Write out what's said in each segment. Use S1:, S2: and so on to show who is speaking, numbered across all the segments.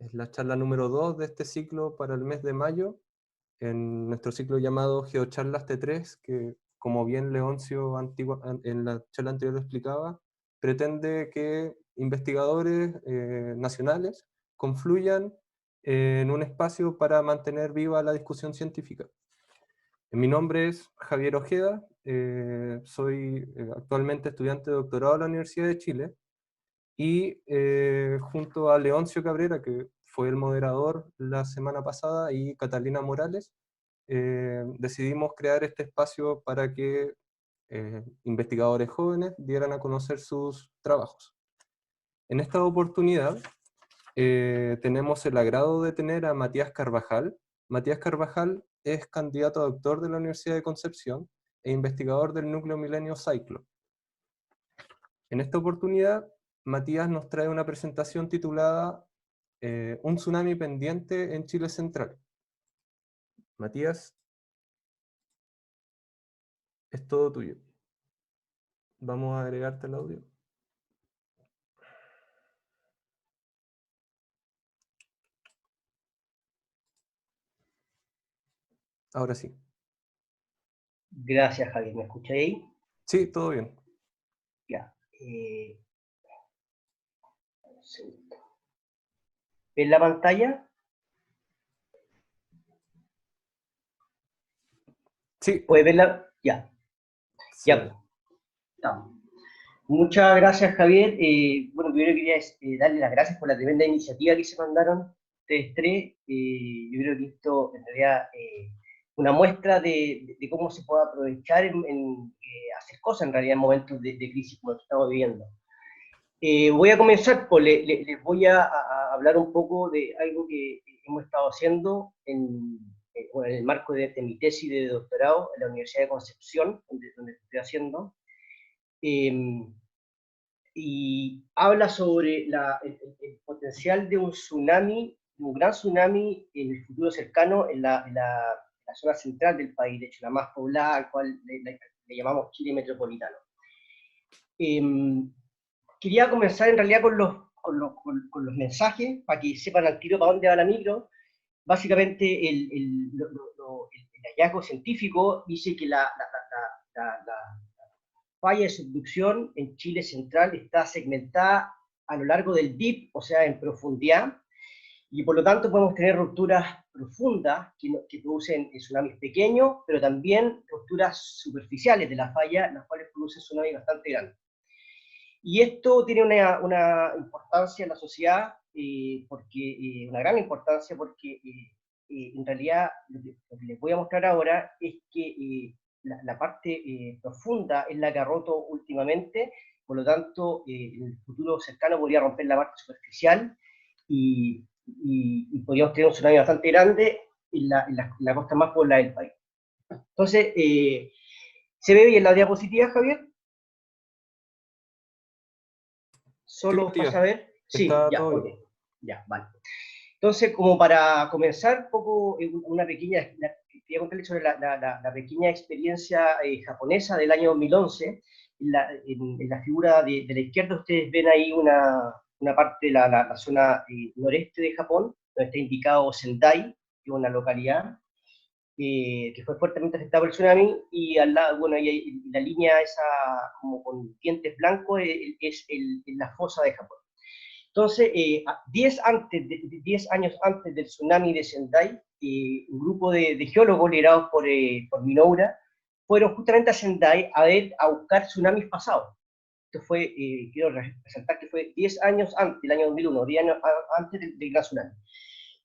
S1: Es la charla número 2 de este ciclo para el mes de mayo, en nuestro ciclo llamado Geocharlas T3, que como bien Leoncio en la charla anterior lo explicaba, pretende que investigadores nacionales confluyan en un espacio para mantener viva la discusión científica. Mi nombre es Javier Ojeda, soy actualmente estudiante de doctorado en la Universidad de Chile, y junto a Leoncio Cabrera, que fue el moderador la semana pasada, y Catalina Morales, decidimos crear este espacio para que investigadores jóvenes dieran a conocer sus trabajos. En esta oportunidad tenemos el agrado de tener a Matías Carvajal. Matías Carvajal es candidato a doctor de la Universidad de Concepción e investigador del núcleo Milenio Cyclo. En esta oportunidad, Matías nos trae una presentación titulada Un tsunami pendiente en Chile Central. Matías, es todo tuyo. Vamos a agregarte el audio. Ahora sí.
S2: Gracias, Javier. ¿Me escucha ahí?
S1: Sí, todo bien.
S2: Ya. Un segundo. ¿Ven la pantalla?
S1: Sí.
S2: ¿Puede verla? Ya.
S1: Sí.
S2: Ya, pues. Estamos. Muchas gracias, Javier. Bueno, primero quería darle las gracias por la tremenda iniciativa que se mandaron ustedes tres. Yo creo que esto, en realidad, una muestra de cómo se puede aprovechar en hacer cosas, en realidad, en momentos de crisis como los que estamos viviendo. Voy a comenzar, pues les voy a hablar un poco de algo que hemos estado haciendo bueno, en el marco de mi tesis de doctorado en la Universidad de Concepción, donde estoy haciendo, y habla sobre el potencial de un tsunami, un gran tsunami en el futuro cercano en la zona central del país, de hecho la más poblada, al cual le llamamos Chile metropolitano. Quería comenzar en realidad con los mensajes, para que sepan al tiro para dónde va la micro. Básicamente el hallazgo científico dice que la falla de subducción en Chile central está segmentada a lo largo del DIP, o sea, en profundidad, y por lo tanto podemos tener rupturas profundas que producen tsunamis pequeños, pero también rupturas superficiales de la falla, las cuales producen tsunamis bastante grandes. Y esto tiene una importancia en la sociedad, una gran importancia, porque en realidad lo que les voy a mostrar ahora es que la parte profunda es la que ha roto últimamente, por lo tanto, en el futuro cercano podría romper la parte superficial y podríamos tener un tsunami bastante grande en la costa más poblada del país. Entonces, ¿se ve bien la diapositiva, Javier? ¿Solo
S1: Sí,
S2: para saber? Sí,
S1: está
S2: ya,
S1: todo
S2: ok.
S1: bien.
S2: Ya, vale. Entonces, como para comenzar, un poco una pequeña, quería contarles sobre la pequeña experiencia japonesa del año 2011. En la figura de la izquierda ustedes ven ahí una parte de la zona noreste de Japón, donde está indicado Sendai, que es una localidad que fue fuertemente afectada por el tsunami, y al lado, bueno, y la línea esa como con dientes blancos es la fosa de Japón. Entonces, 10 años antes del tsunami de Sendai, un grupo de geólogos liderados por Minoura fueron justamente a Sendai a buscar tsunamis pasados. Esto fue, quiero resaltar que fue 10 años antes, del año 2001, 10 años antes del gran tsunami.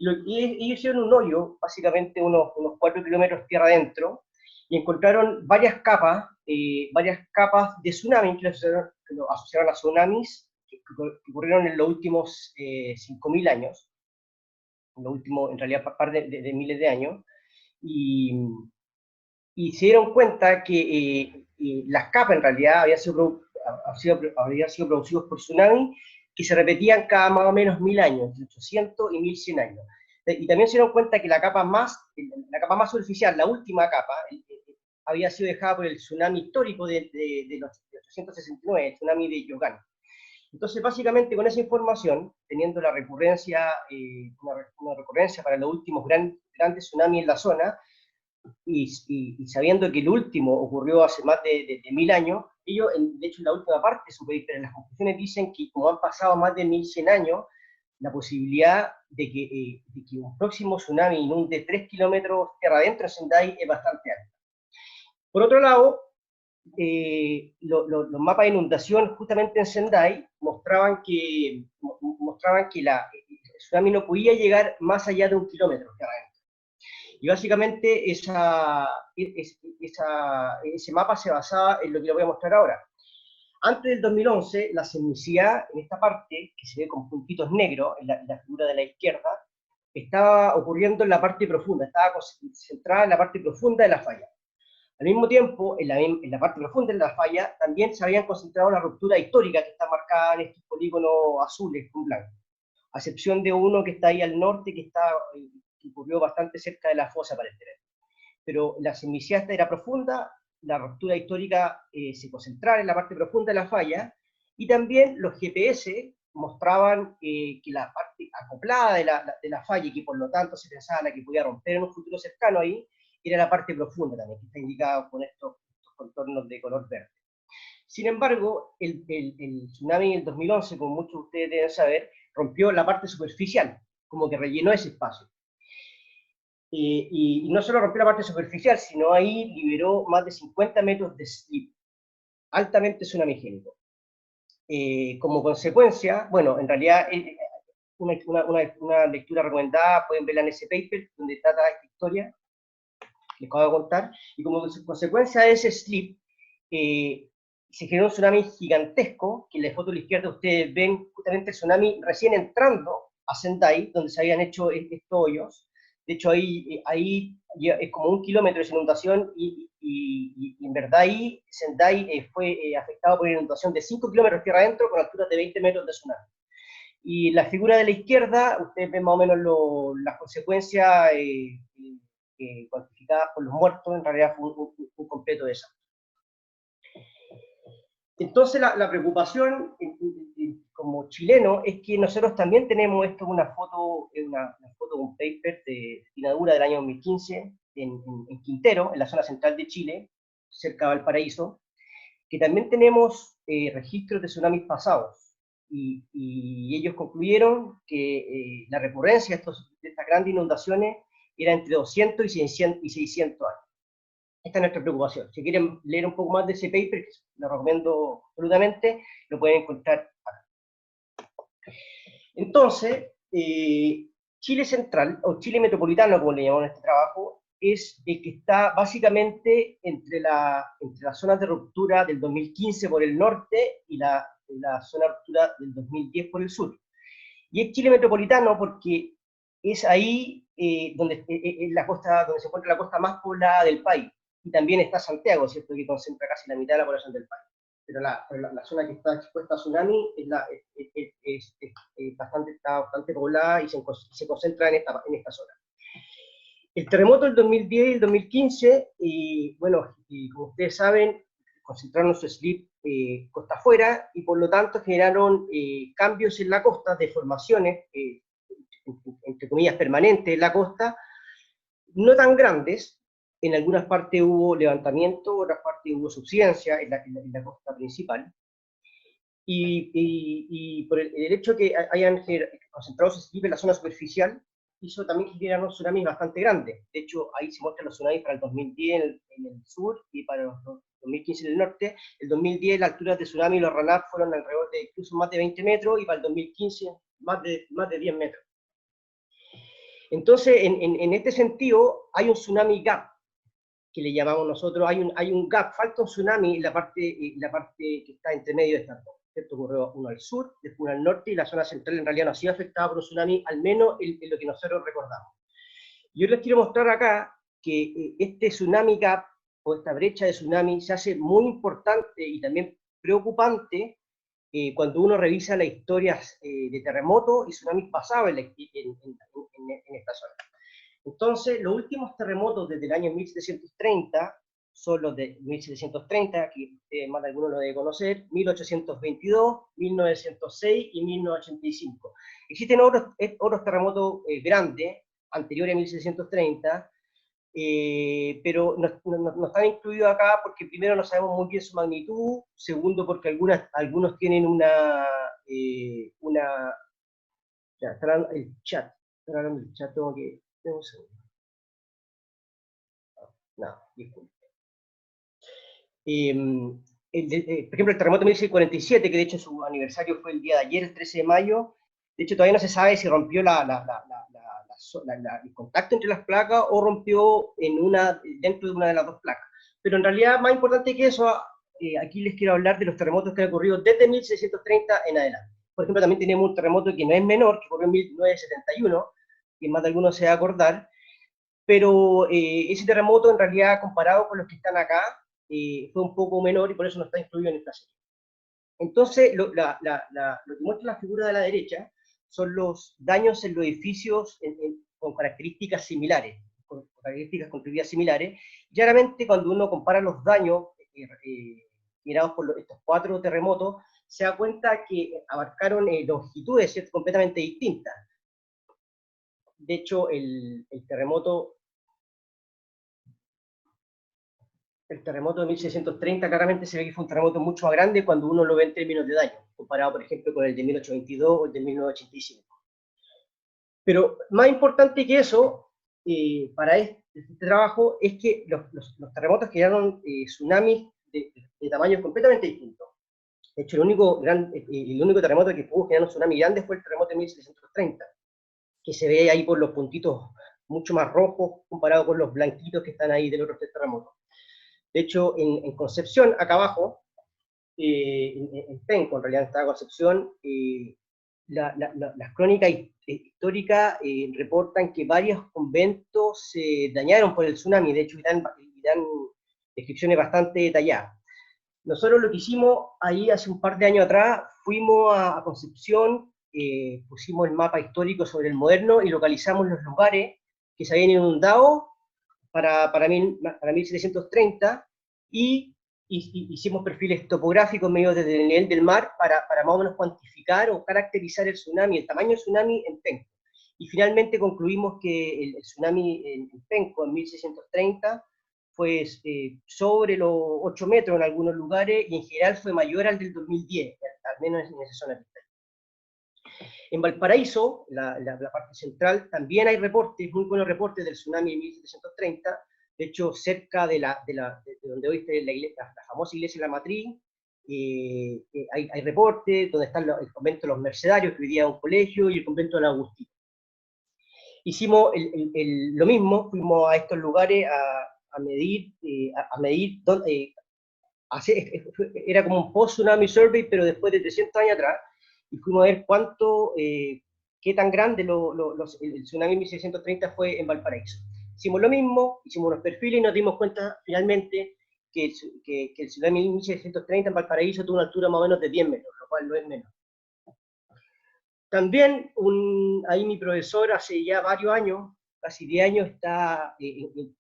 S2: Y ellos hicieron un hoyo, básicamente unos 4 kilómetros tierra adentro, y encontraron varias capas de tsunami que lo asociaron a tsunamis que ocurrieron en los últimos 5.000 años, en los últimos, en realidad, par de miles de años, y se dieron cuenta que las capas en realidad habían sido producidas por tsunamis que se repetían cada más o menos 1.000 años, entre 800 y 1.100 años. Y también se dieron cuenta que la capa más superficial, la última capa, había sido dejada por el tsunami histórico de los 869, el tsunami de Yogan. Entonces, básicamente, con esa información, teniendo la recurrencia, una recurrencia para los últimos grandes tsunamis en la zona, y sabiendo que el último ocurrió hace más de 1000 años, ellos, de hecho, en la última parte de su paper, en las conclusiones dicen que como han pasado más de 1100 años, la posibilidad de que un próximo tsunami inunde 3 kilómetros tierra adentro en Sendai es bastante alta. Por otro lado, los mapas de inundación justamente en Sendai mostraban que el tsunami no podía llegar más allá de 1 kilómetro tierra adentro. Y básicamente ese mapa se basaba en lo que les voy a mostrar ahora. Antes del 2011, la seismicidad en esta parte, que se ve con puntitos negros en la figura de la izquierda, estaba ocurriendo en la parte profunda, estaba concentrada en la parte profunda de la falla. Al mismo tiempo, en la parte profunda de la falla, también se habían concentrado la ruptura histórica que está marcada en estos polígonos azules con blanco, a excepción de uno que está ahí al norte, que ocurrió bastante cerca de la fosa para el terreno. Pero la sismicidad esta era profunda, la ruptura histórica se concentraba en la parte profunda de la falla, y también los GPS mostraban que la parte acoplada de la falla, y que por lo tanto se pensaba la que podía romper en un futuro cercano ahí, era la parte profunda también, que está indicada con estos contornos de color verde. Sin embargo, el tsunami del 2011, como muchos de ustedes deben saber, rompió la parte superficial, como que rellenó ese espacio. Y no solo rompió la parte superficial, sino ahí liberó más de 50 metros de slip, altamente tsunamigénico. Como consecuencia, bueno, en realidad una lectura recomendada, pueden verla en ese paper, donde trata esta historia, les acabo de contar, y como consecuencia de ese slip, se generó un tsunami gigantesco, que en la foto a la izquierda ustedes ven justamente el tsunami recién entrando a Sendai, donde se habían hecho estos hoyos. De hecho, ahí es como 1 kilómetro de inundación, y en verdad ahí Sendai fue afectado por inundación de 5 kilómetros tierra adentro, con alturas de 20 metros de tsunami. Y la figura de la izquierda, ustedes ven más o menos las consecuencias cuantificadas por los muertos. En realidad fue un completo desastre. Entonces la preocupación como chileno es que nosotros también tenemos esto, una foto, un paper de finadura del año 2015 en Quintero, en la zona central de Chile, cerca de Valparaíso, que también tenemos registros de tsunamis pasados. Y ellos concluyeron que la recurrencia de estas grandes inundaciones era entre 200 y 600 años. Esta es nuestra preocupación. Si quieren leer un poco más de ese paper, que lo recomiendo absolutamente, lo pueden encontrar acá. Entonces, Chile Central, o Chile Metropolitano, como le llamamos en este trabajo, es el que está básicamente entre las zonas de ruptura del 2015 por el norte y la zona de ruptura del 2010 por el sur. Y es Chile Metropolitano porque es ahí donde se encuentra la costa más poblada del país. Y también está Santiago, ¿cierto?, que concentra casi la mitad de la población del país. Pero la zona que está expuesta a tsunami está bastante poblada y se concentra en esta zona. El terremoto del 2010 y el 2015, bueno, como ustedes saben, concentraron su slip costa afuera, y por lo tanto generaron cambios en la costa, deformaciones, entre comillas, permanentes en la costa, no tan grandes. En algunas partes hubo levantamiento, en otras partes hubo subsidencia en la costa principal. Y por el hecho que hayan concentrado su slip en la zona superficial, hizo también que generara unos tsunamis bastante grandes. De hecho, ahí se muestran los tsunamis para el 2010 en el sur y para el 2015 en el norte. El 2010 las alturas de tsunami y los RANAP fueron alrededor de incluso más de 20 metros, y para el 2015 más de 10 metros. Entonces, en este sentido, hay un tsunami gap, que le llamamos nosotros. Hay un gap, falta un tsunami en la parte que está entre medio de estas dos. ¿Cierto? Ocurrió uno al sur, después uno al norte, y la zona central en realidad no ha sido afectada por un tsunami, al menos en lo que nosotros recordamos. Yo les quiero mostrar acá que este tsunami gap, o esta brecha de tsunami, se hace muy importante y también preocupante cuando uno revisa las historias de terremotos y tsunamis pasados en esta zona. Entonces, los últimos terremotos desde el año 1730 son los de 1730, que más de alguno lo debe conocer, 1822, 1906 y 1985. Existen otros terremotos grandes, anteriores a 1730, pero no están incluidos acá porque primero no sabemos muy bien su magnitud, segundo porque algunos tienen ya, estarán el chat, tengo que, un segundo. No, disculpe. Por ejemplo, el terremoto de 1647, que de hecho su aniversario fue el día de ayer, el 13 de mayo, de hecho todavía no se sabe si rompió el contacto entre las placas o rompió dentro de una de las dos placas. Pero en realidad, más importante que eso, aquí les quiero hablar de los terremotos que han ocurrido desde 1630 en adelante. Por ejemplo, también tenemos un terremoto que no es menor, que ocurrió en 1971, que más de algunos se va a acordar, pero ese terremoto en realidad comparado con los que están acá fue un poco menor y por eso no está incluido en esta serie. Entonces, lo que muestra la figura de la derecha son los daños en los edificios con características similares, con características constructivas similares. Claramente, cuando uno compara los daños generados por estos 4 terremotos, se da cuenta que abarcaron longitudes completamente distintas. De hecho, el terremoto de 1630 claramente se ve que fue un terremoto mucho más grande cuando uno lo ve en términos de daño, comparado, por ejemplo, con el de 1822 o el de 1985. Pero más importante que eso, para este trabajo, es que los terremotos generaron tsunamis de tamaños completamente distintos. De hecho, el único terremoto que pudo generar un tsunami grande fue el terremoto de 1630, que se ve ahí por los puntitos mucho más rojos comparado con los blanquitos que están ahí del otro terremoto. De hecho, en Concepción, acá abajo, en Penco, en realidad en esta Concepción, las crónicas históricas reportan que varios conventos se dañaron por el tsunami, de hecho, y dan descripciones bastante detalladas. Nosotros lo que hicimos ahí hace un par de años atrás, fuimos a Concepción, pusimos el mapa histórico sobre el moderno y localizamos los lugares que se habían inundado para 1730 y hicimos perfiles topográficos medio desde el nivel del mar para más o menos cuantificar o caracterizar el tsunami, el tamaño del tsunami en Penco. Y finalmente concluimos que el tsunami en Penco en 1630 fue sobre los 8 metros en algunos lugares y en general fue mayor al del 2010, al menos en esa zona. En Valparaíso, la parte central, también hay reportes, muy buenos reportes del tsunami de 1730. De hecho, cerca de donde hoy está la famosa iglesia de la Matriz, hay reportes donde está el convento de los Mercedarios, que hoy día es un colegio, y el convento de la Agustina. Hicimos lo mismo, fuimos a estos lugares a medir era como un post-tsunami survey, pero después de 300 años atrás, y fuimos a ver qué tan grande el tsunami 1630 fue en Valparaíso. Hicimos lo mismo, hicimos unos perfiles y nos dimos cuenta finalmente que el tsunami 1630 en Valparaíso tuvo una altura más o menos de 10 metros, lo cual no es menos. También ahí mi profesor hace ya varios años, casi 10 años,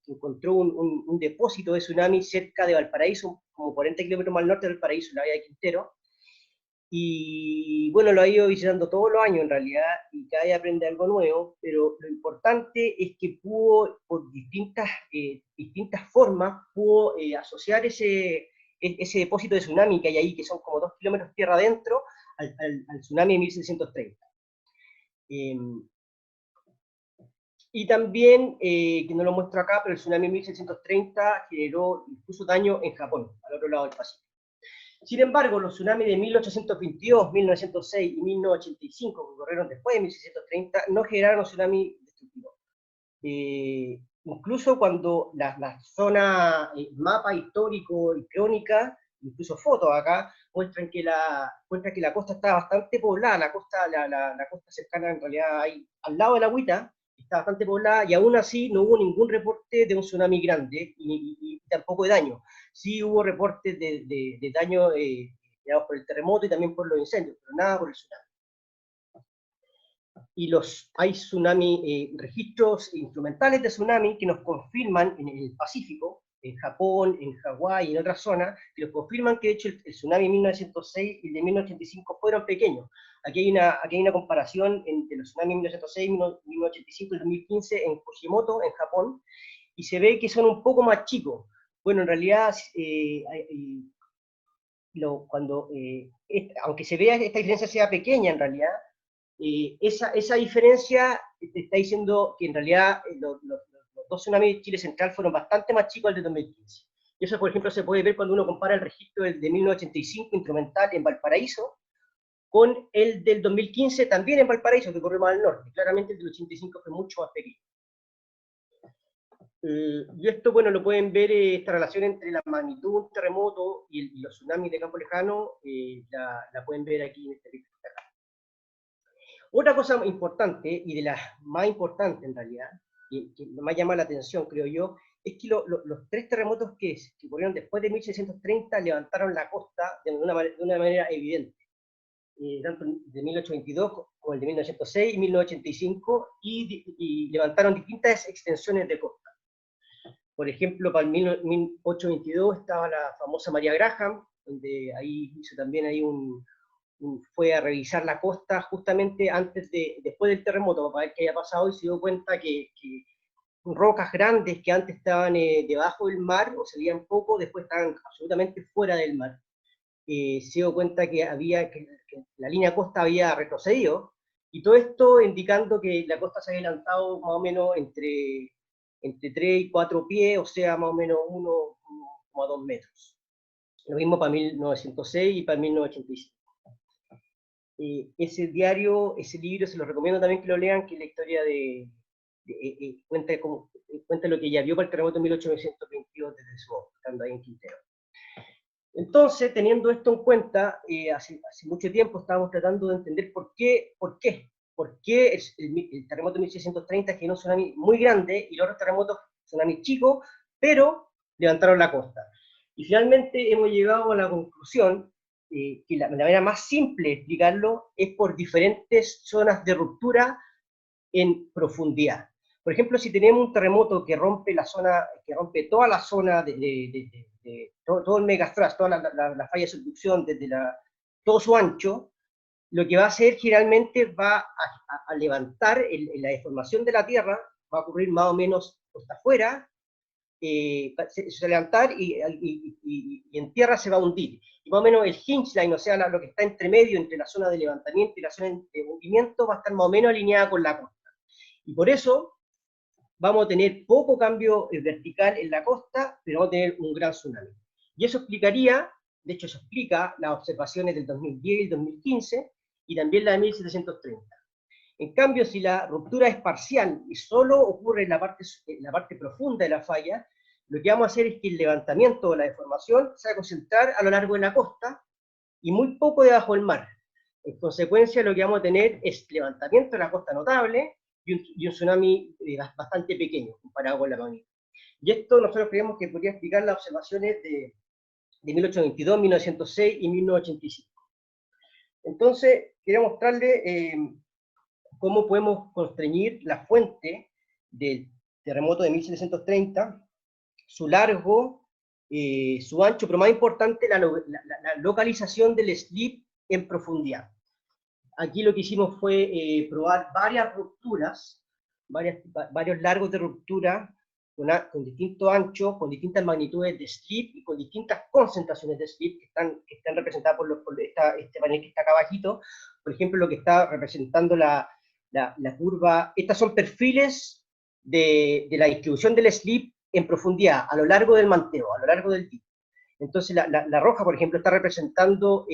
S2: encontró un depósito de tsunami cerca de Valparaíso, como 40 kilómetros más al norte de Valparaíso, en la vía de Quintero. Y bueno, lo ha ido visitando todos los años en realidad, y cada día aprende algo nuevo, pero lo importante es que pudo, por distintas formas, pudo asociar ese depósito de tsunami que hay ahí, que son como 2 kilómetros tierra adentro, al tsunami de 1630. Y también, que no lo muestro acá, pero el tsunami de 1630 generó incluso daño en Japón, al otro lado del Pacífico. Sin embargo, los tsunamis de 1822, 1906 y 1985, que ocurrieron después de 1630, no generaron tsunami destructivo. Incluso cuando la zona, mapa histórico y crónica, incluso fotos acá, muestran que la costa está bastante poblada, la costa cercana en realidad ahí, al lado de la agüita, está bastante poblada y aún así no hubo ningún reporte de un tsunami grande y tampoco de daño. Sí hubo reportes de daño por el terremoto y también por los incendios, pero nada por el tsunami. Y hay tsunami, registros instrumentales de tsunami que nos confirman en el Pacífico, en Japón, en Hawái y en otras zonas, que nos confirman que de hecho el tsunami de 1906 y el de 1985 fueron pequeños. Aquí hay una comparación entre los tsunamis de 1906, 1985 y el 2015 en Fujimoto, en Japón, y se ve que son un poco más chicos. Bueno, en realidad, aunque se vea que esta diferencia sea pequeña en realidad, esa diferencia te está diciendo que en realidad los dos tsunamis de Chile Central fueron bastante más chicos del de 2015. Y eso, por ejemplo, se puede ver cuando uno compara el registro del de 1985 instrumental en Valparaíso con el del 2015 también en Valparaíso, que corrió más al norte. Claramente el del 85 fue mucho más pequeño. Y esto, bueno, lo pueden ver, esta relación entre la magnitud de un terremoto y los tsunamis de campo lejano, la pueden ver aquí en este registro. Otra cosa importante, y de las más importantes en realidad, y que más llama la atención, creo yo, es que los tres terremotos que ocurrieron después de 1630 levantaron la costa de una manera evidente. Tanto de 1822 como el de 1906 y 1985, y levantaron distintas extensiones de costa. Por ejemplo, para el 1822 estaba la famosa María Graham, donde ahí hizo también ahí fue a revisar la costa justamente después del terremoto, para ver qué había pasado, y se dio cuenta que rocas grandes que antes estaban debajo del mar, o salían poco, después estaban absolutamente fuera del mar. Se dio cuenta que la línea costa había retrocedido, y todo esto indicando que la costa se había lanzado más o menos entre 3 y 4 pies, o sea, más o menos 1,2 metros. Lo mismo para 1906 y para 1985. Ese libro, se lo recomiendo también que lo lean, que es la historia cuenta lo que ella vio para el terremoto de 1822 desde su ojo, estando ahí en Quintero. Entonces, teniendo esto en cuenta, hace mucho tiempo estábamos tratando de entender por qué el terremoto de 1630 generó un tsunami muy grande y los otros terremotos tsunamis chicos, pero levantaron la costa. Y finalmente hemos llegado a la conclusión que la manera más simple de explicarlo es por diferentes zonas de ruptura en profundidad. Por ejemplo, si tenemos un terremoto que rompe toda la zona todo el megastrust, toda la falla de subducción desde todo su ancho, lo que va a hacer generalmente va a levantar la deformación de la Tierra, va a ocurrir más o menos hasta afuera, se va a levantar y en tierra se va a hundir. Y más o menos el hinge line, o sea, lo que está entre medio, entre la zona de levantamiento y la zona de hundimiento, va a estar más o menos alineada con la costa. Y por eso vamos a tener poco cambio vertical en la costa, pero vamos a tener un gran tsunami. Y eso explicaría, de hecho eso explica las observaciones del 2010 y el 2015, y también la de 1730. En cambio, si la ruptura es parcial y solo ocurre en la parte profunda de la falla, lo que vamos a hacer es que el levantamiento o la deformación se va a concentrar a lo largo de la costa y muy poco debajo del mar. En consecuencia, lo que vamos a tener es levantamiento de la costa notable y un tsunami bastante pequeño comparado con la magnitud. Y esto nosotros creemos que podría explicar las observaciones de 1822, 1906 y 1985. Entonces, quería mostrarle cómo podemos constreñir la fuente del terremoto de 1730, su largo, su ancho, pero más importante, la localización del slip en profundidad. Aquí lo que hicimos fue probar varias rupturas, varios largos de ruptura con distintos anchos, con distintas magnitudes de slip y con distintas concentraciones de slip que están representadas por este panel que está acá abajito. Por ejemplo, lo que está representando la curva, estas son perfiles de la distribución del slip en profundidad, a lo largo del manteo, a lo largo del dip. Entonces la roja, por ejemplo, está representando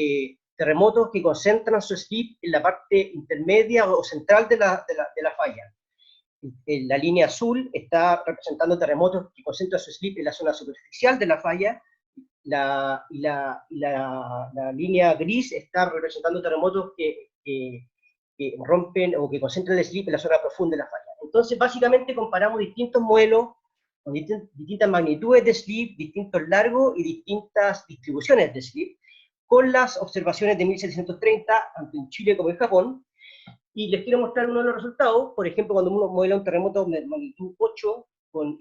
S2: terremotos que concentran su slip en la parte intermedia o central de la falla. La línea azul está representando terremotos que concentran su slip en la zona superficial de la falla, la línea gris está representando terremotos que rompen o que concentran el slip en la zona profunda de la falla. Entonces, básicamente comparamos distintos modelos con distintas magnitudes de slip, distintos largos y distintas distribuciones de slip, con las observaciones de 1730, tanto en Chile como en Japón, y les quiero mostrar uno de los resultados. Por ejemplo, cuando uno modela un terremoto de magnitud 8 con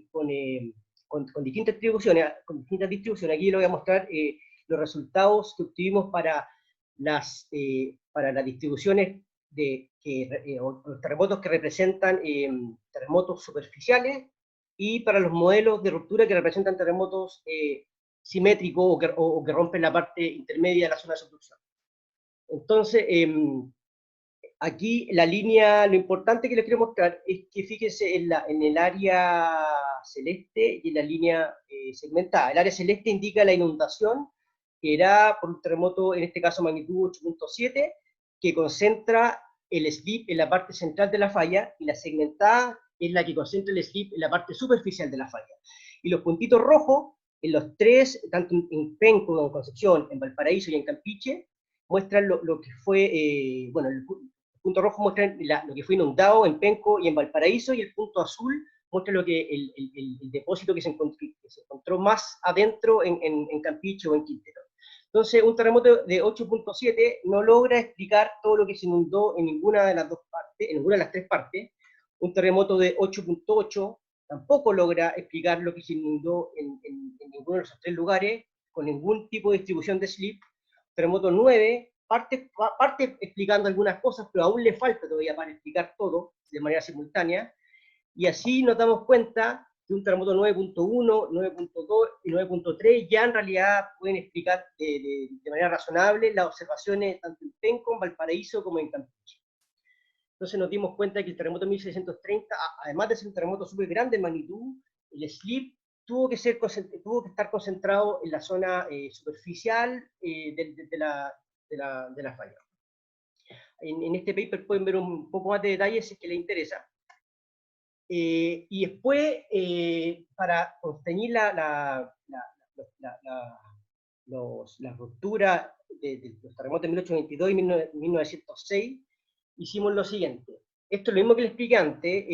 S2: con distintas distribuciones. Aquí le voy a mostrar los resultados que obtuvimos para las distribuciones o los terremotos que representan terremotos superficiales, y para los modelos de ruptura que representan terremotos simétricos o que rompen la parte intermedia de la zona de subducción. Entonces, aquí la línea, lo importante que les quiero mostrar es que fíjense en el área celeste y en la línea segmentada. El área celeste indica la inundación, que era por un terremoto, en este caso magnitud 8.7, que concentra el slip en la parte central de la falla, y la segmentada es la que concentra el slip en la parte superficial de la falla. Y los puntitos rojos, en los tres, tanto en Penco como en Concepción, en Valparaíso y en Campeche, muestran lo que fue, bueno, el punto rojo muestra lo que fue inundado en Penco y en Valparaíso, y el punto azul muestra lo que el depósito que se encontró más adentro en Campeche o en Quintero. Entonces, un terremoto de 8.7 no logra explicar todo lo que se inundó en ninguna de las dos partes, en ninguna de las tres partes. Un terremoto de 8.8 tampoco logra explicar lo que se inundó en ninguno de esos tres lugares, con ningún tipo de distribución de slip. Terremoto 9 parte explicando algunas cosas, pero aún le falta todavía para explicar todo de manera simultánea, y así nos damos cuenta que un terremoto 9.1, 9.2 y 9.3 ya en realidad pueden explicar de manera razonable las observaciones tanto en Penco, en Valparaíso, como en Campeche. Entonces nos dimos cuenta que el terremoto 1630, además de ser un terremoto súper grande en magnitud, el slip tuvo que estar concentrado en la zona superficial de la falla. En este paper pueden ver un poco más de detalles si es que les interesa. Y después, para contener la ruptura de los terremotos de 1822 y 1906, hicimos lo siguiente. Esto es lo mismo que les expliqué antes,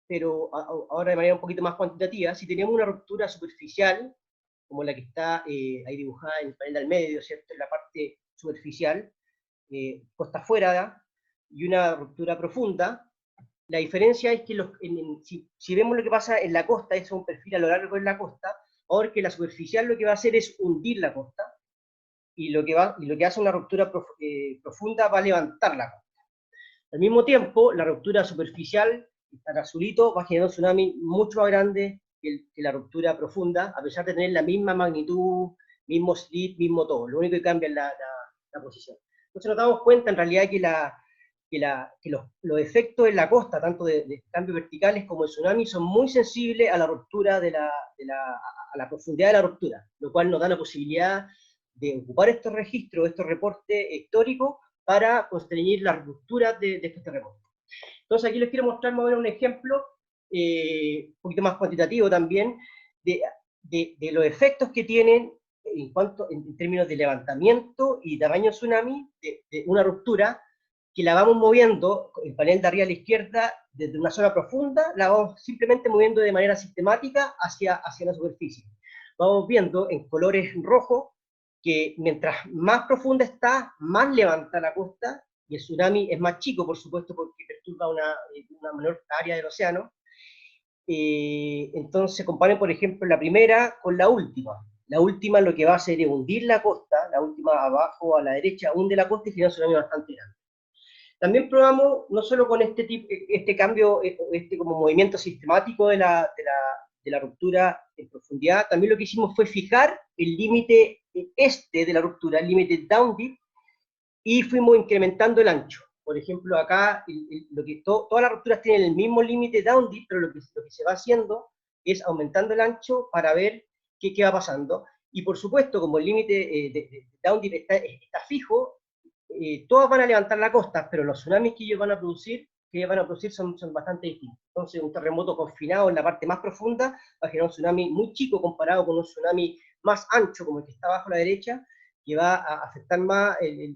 S2: pero ahora de manera un poquito más cuantitativa. Si tenemos una ruptura superficial, como la que está ahí dibujada en el panel al medio, ¿cierto?, en la parte superficial, costa afuera, y una ruptura profunda, la diferencia es que si vemos lo que pasa en la costa, es un perfil a lo largo de la costa, ahora que la superficial lo que va a hacer es hundir la costa, y lo que hace una ruptura profunda va a levantar la costa. Al mismo tiempo, la ruptura superficial, que está en azulito, va a generar un tsunami mucho más grande que la ruptura profunda, a pesar de tener la misma magnitud, mismo slip, mismo todo. Lo único que cambia es la posición. Entonces nos damos cuenta en realidad que los efectos en la costa, tanto de cambios verticales como de tsunami, son muy sensibles a la ruptura a la profundidad de la ruptura, lo cual nos da la posibilidad de ocupar estos registros, estos reportes históricos, para constreñir las rupturas de estos terremotos. Entonces aquí les quiero mostrar más o menos un ejemplo, un poquito más cuantitativo también, de los efectos que tienen en términos de levantamiento y tamaño tsunami de una ruptura, que la vamos moviendo, el panel de arriba a la izquierda, desde una zona profunda, la vamos simplemente moviendo de manera sistemática hacia la superficie. Vamos viendo en colores rojos que mientras más profunda está, más levanta la costa, y el tsunami es más chico, por supuesto, porque perturba una menor área del océano. Entonces comparen, por ejemplo, la primera con la última. La última lo que va a hacer es hundir la costa, la última abajo a la derecha hunde la costa y genera un tsunami bastante grande. También probamos, no solo con este cambio, como movimiento sistemático de la ruptura en profundidad, también lo que hicimos fue fijar el límite de la ruptura, el límite down dip, y fuimos incrementando el ancho. Por ejemplo, acá todas las rupturas tienen el mismo límite down dip, pero lo que se va haciendo es aumentando el ancho para ver qué va pasando. Y por supuesto, como el límite de down dip está fijo, todas van a levantar la costa, pero los tsunamis que ellos van a producir son bastante distintos. Entonces, un terremoto confinado en la parte más profunda va a generar un tsunami muy chico comparado con un tsunami más ancho, como el que está abajo a la derecha, que va a afectar más el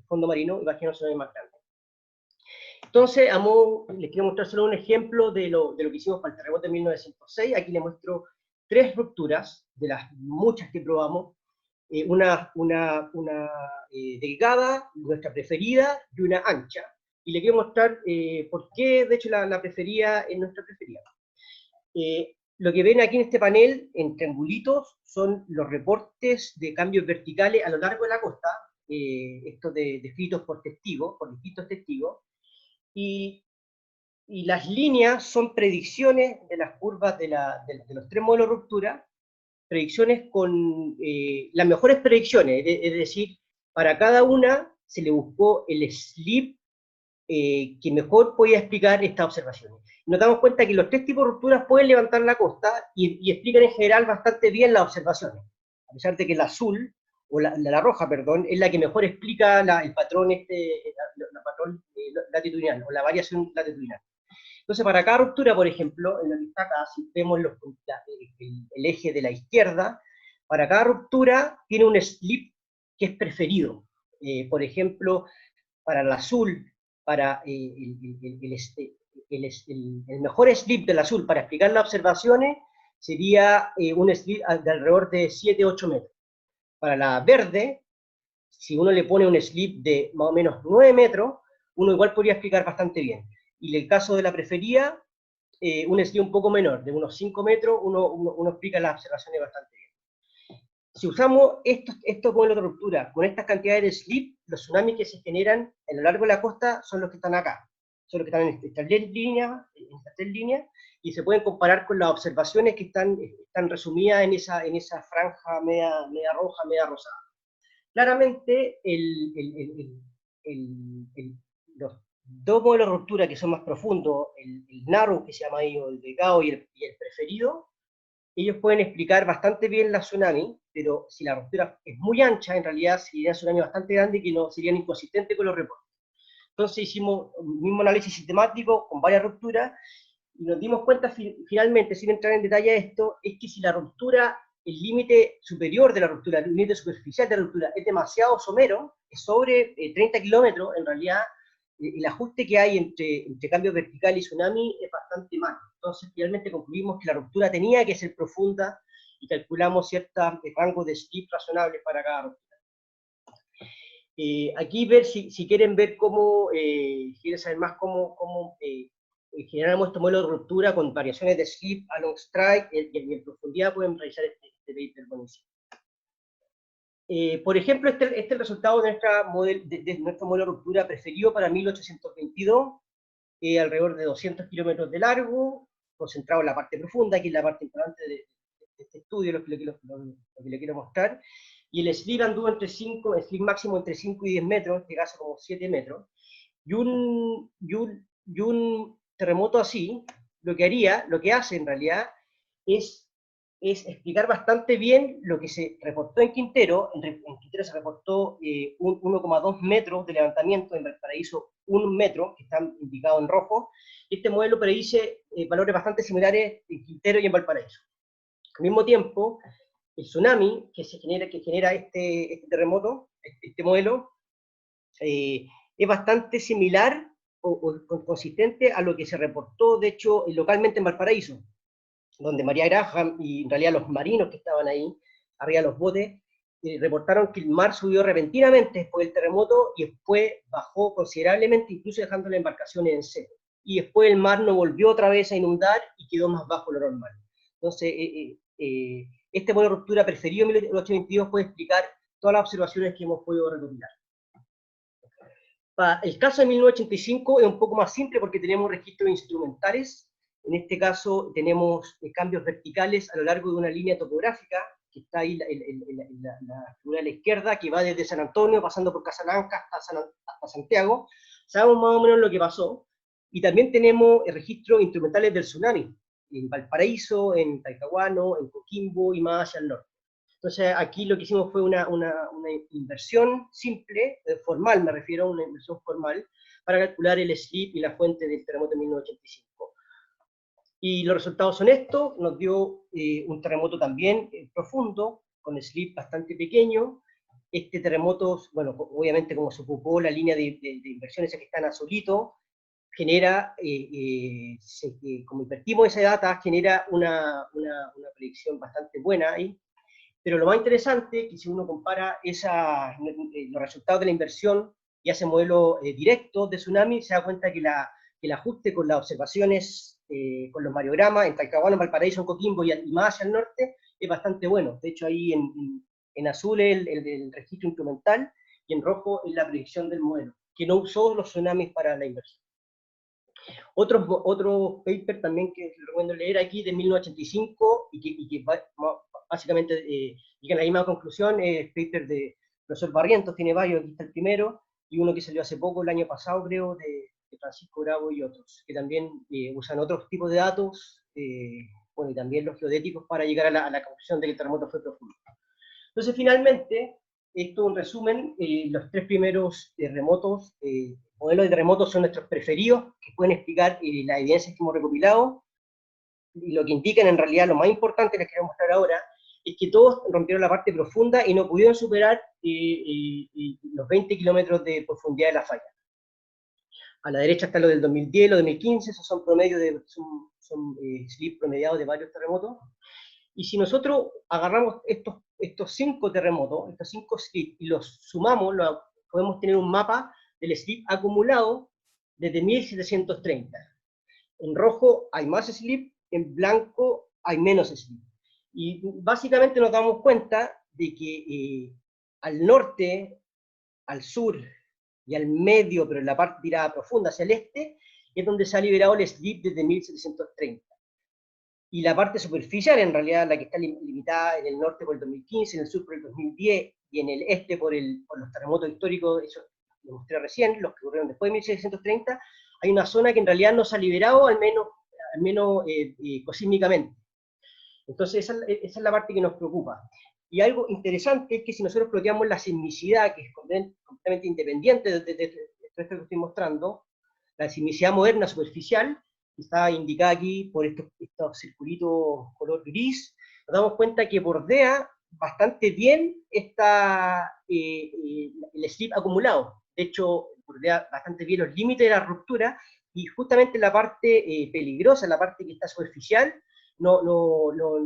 S2: fondo marino y va a generar un tsunami más grande. Entonces, les quiero mostrar solo un ejemplo de lo que hicimos para el terremoto de 1906. Aquí les muestro 3 rupturas de las muchas que probamos. Una delgada, nuestra preferida, y una ancha. Y le quiero mostrar por qué, de hecho, la preferida es nuestra preferida. Lo que ven aquí en este panel, en triangulitos, son los reportes de cambios verticales a lo largo de la costa, estos descritos por testigos, por distintos testigos, y las líneas son predicciones de las curvas de los tres modelos de ruptura, predicciones con las mejores predicciones, es decir, para cada una se le buscó el slip que mejor podía explicar estas observaciones. Nos damos cuenta que los tres tipos de rupturas pueden levantar la costa y explican en general bastante bien las observaciones, a pesar de que la azul, o la roja, perdón, es la que mejor explica el patrón, patrón latitudinal, o la variación latitudinal. Entonces, para cada ruptura, por ejemplo, en la que está acá, si vemos el eje de la izquierda, para cada ruptura tiene un slip que es preferido. Por ejemplo, para el azul, para el mejor slip del azul para explicar las observaciones sería un slip de alrededor de 7-8 metros. Para la verde, si uno le pone un slip de más o menos 9 metros, uno igual podría explicar bastante bien. Y en el caso de la preferida, un slip un poco menor, de unos 5 metros, uno explica las observaciones bastante bien. Si usamos estos modelos de ruptura con estas cantidades de slip, los tsunamis que se generan a lo largo de la costa son los que están acá, son los que están en estas tres líneas, y se pueden comparar con las observaciones que están resumidas en esa franja media roja, media rosada. Claramente, los dos modelos de ruptura que son más profundos, el narrow, que se llama ahí, o el delgado, y el preferido, ellos pueden explicar bastante bien la tsunami, pero si la ruptura es muy ancha, en realidad sería un tsunami bastante grande que no serían inconsistentes con los reportes. Entonces hicimos un mismo análisis sistemático con varias rupturas, y nos dimos cuenta finalmente, sin entrar en detalle a esto, es que si la ruptura, el límite superior de la ruptura, el límite superficial de la ruptura es demasiado somero, es sobre 30 kilómetros, en realidad el ajuste que hay entre cambio vertical y tsunami es bastante malo. Entonces finalmente concluimos que la ruptura tenía que ser profunda y calculamos ciertos rangos de slip razonables para cada ruptura. Aquí ver si quieren ver cómo, quieren saber más cómo generamos este modelo de ruptura con variaciones de slip, along strike, y en profundidad pueden realizar este paper buenísimo. Por ejemplo, este es el resultado de nuestro modelo de ruptura preferido para 1822, alrededor de 200 kilómetros de largo, concentrado en la parte profunda, que es la parte importante de este estudio, lo que le quiero mostrar, y el slip anduvo el slip máximo entre 5 y 10 metros, en este caso como 7 metros, y un terremoto así, lo que hace en realidad es explicar bastante bien lo que se reportó en Quintero. En Quintero se reportó 1,2 metros de levantamiento, en Valparaíso 1 metro, que están indicados en rojo. Este modelo predice valores bastante similares en Quintero y en Valparaíso. Al mismo tiempo, el tsunami que genera este terremoto, este modelo, es bastante similar o consistente a lo que se reportó, de hecho, localmente en Valparaíso, donde María Graham y en realidad los marinos que estaban ahí, arriba de los botes, reportaron que el mar subió repentinamente después del terremoto y después bajó considerablemente, incluso dejando las embarcaciones en seco. Y después el mar no volvió otra vez a inundar y quedó más bajo lo normal. Entonces, este modelo de ruptura preferido en 1822 puede explicar todas las observaciones que hemos podido recopilar. El caso de 1985 es un poco más simple porque tenemos registros instrumentales. En este caso tenemos cambios verticales a lo largo de una línea topográfica, que está ahí en la figura de la izquierda, que va desde San Antonio, pasando por Casablanca hasta Santiago. Sabemos más o menos lo que pasó. Y también tenemos registros instrumentales del tsunami, en Valparaíso, en Talcahuano, en Coquimbo y más hacia el norte. Entonces aquí lo que hicimos fue una inversión simple, formal me refiero a una inversión formal, para calcular el slip y la fuente del terremoto de 1985. Y los resultados son estos, nos dio un terremoto también profundo, con slip bastante pequeño. Este terremoto, bueno, obviamente como se ocupó la línea de inversiones que están azulito, genera, como invertimos esa data, genera una predicción bastante buena ahí. Pero lo más interesante es que si uno compara los resultados de la inversión y hace modelos directos de tsunami, se da cuenta que el ajuste con las observaciones, con los mariogramas en Talcahuano, en Valparaíso, en Coquimbo y más hacia el norte, es bastante bueno. De hecho, ahí en azul es el registro instrumental y en rojo es la predicción del modelo, que no usó los tsunamis para la inversión. Otro paper también que les recomiendo leer aquí, de 1985, y que básicamente llega a la misma conclusión, es el paper de profesor Barrientos, tiene varios, aquí está el primero, y uno que salió hace poco, el año pasado creo, de Francisco Bravo y otros, que también usan otros tipos de datos, bueno, y también los geodéticos para llegar a la conclusión de que el terremoto fue profundo. Entonces, finalmente, esto es un resumen, los tres primeros terremotos, modelos de terremotos son nuestros preferidos, que pueden explicar las evidencias que hemos recopilado, y lo que indican en realidad, lo más importante que les quiero mostrar ahora, es que todos rompieron la parte profunda y no pudieron superar los 20 kilómetros de profundidad de la falla. A la derecha está lo del 2010, lo de 2015, esos son promedios son slip promediados de varios terremotos. Y si nosotros agarramos estos 5 terremotos, estos 5 slips, y los sumamos, podemos tener un mapa del slip acumulado desde 1730. En rojo hay más slip, en blanco hay menos slip. Y básicamente nos damos cuenta de que al norte, al sur y al medio, pero en la parte tirada profunda hacia el este, es donde se ha liberado el slip desde 1730. Y la parte superficial, en realidad, la que está limitada en el norte por el 2015, en el sur por el 2010, y en el este por los terremotos históricos, eso lo mostré recién, los que ocurrieron después de 1630, hay una zona que en realidad no se ha liberado, al menos cosísmicamente. Entonces, esa es la parte que nos preocupa. Y algo interesante es que si nosotros ploteamos la sismicidad, que es completamente independiente de esto que estoy mostrando, la sismicidad moderna superficial, que está indicada aquí por estos circulitos color gris, nos damos cuenta que bordea bastante bien el slip acumulado. De hecho, bordea bastante bien los límites de la ruptura, y justamente la parte peligrosa, la parte que está superficial, no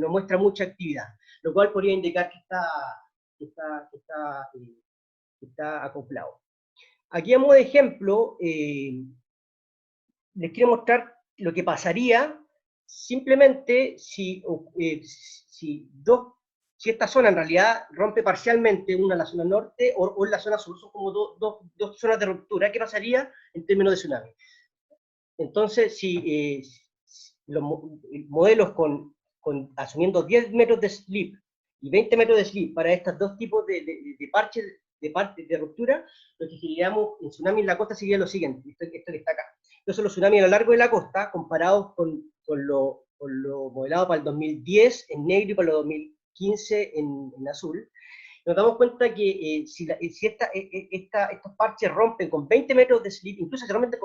S2: muestra mucha actividad, lo cual podría indicar que está acoplado. Aquí a modo de ejemplo, les quiero mostrar lo que pasaría simplemente si esta zona en realidad rompe parcialmente, una en la zona norte o en la zona sur, son como dos zonas de ruptura. ¿Qué pasaría en términos de tsunami? Entonces, si los modelos asumiendo 10 metros de slip y 20 metros de slip para estos dos tipos de parches de ruptura, lo que generamos en tsunami en la costa sería lo siguiente, esto que está acá. Entonces los tsunamis a lo largo de la costa, comparados con lo modelado para el 2010 en negro y para el 2015 en azul, nos damos cuenta que si estos parches rompen con 20 metros de slip, incluso se rompen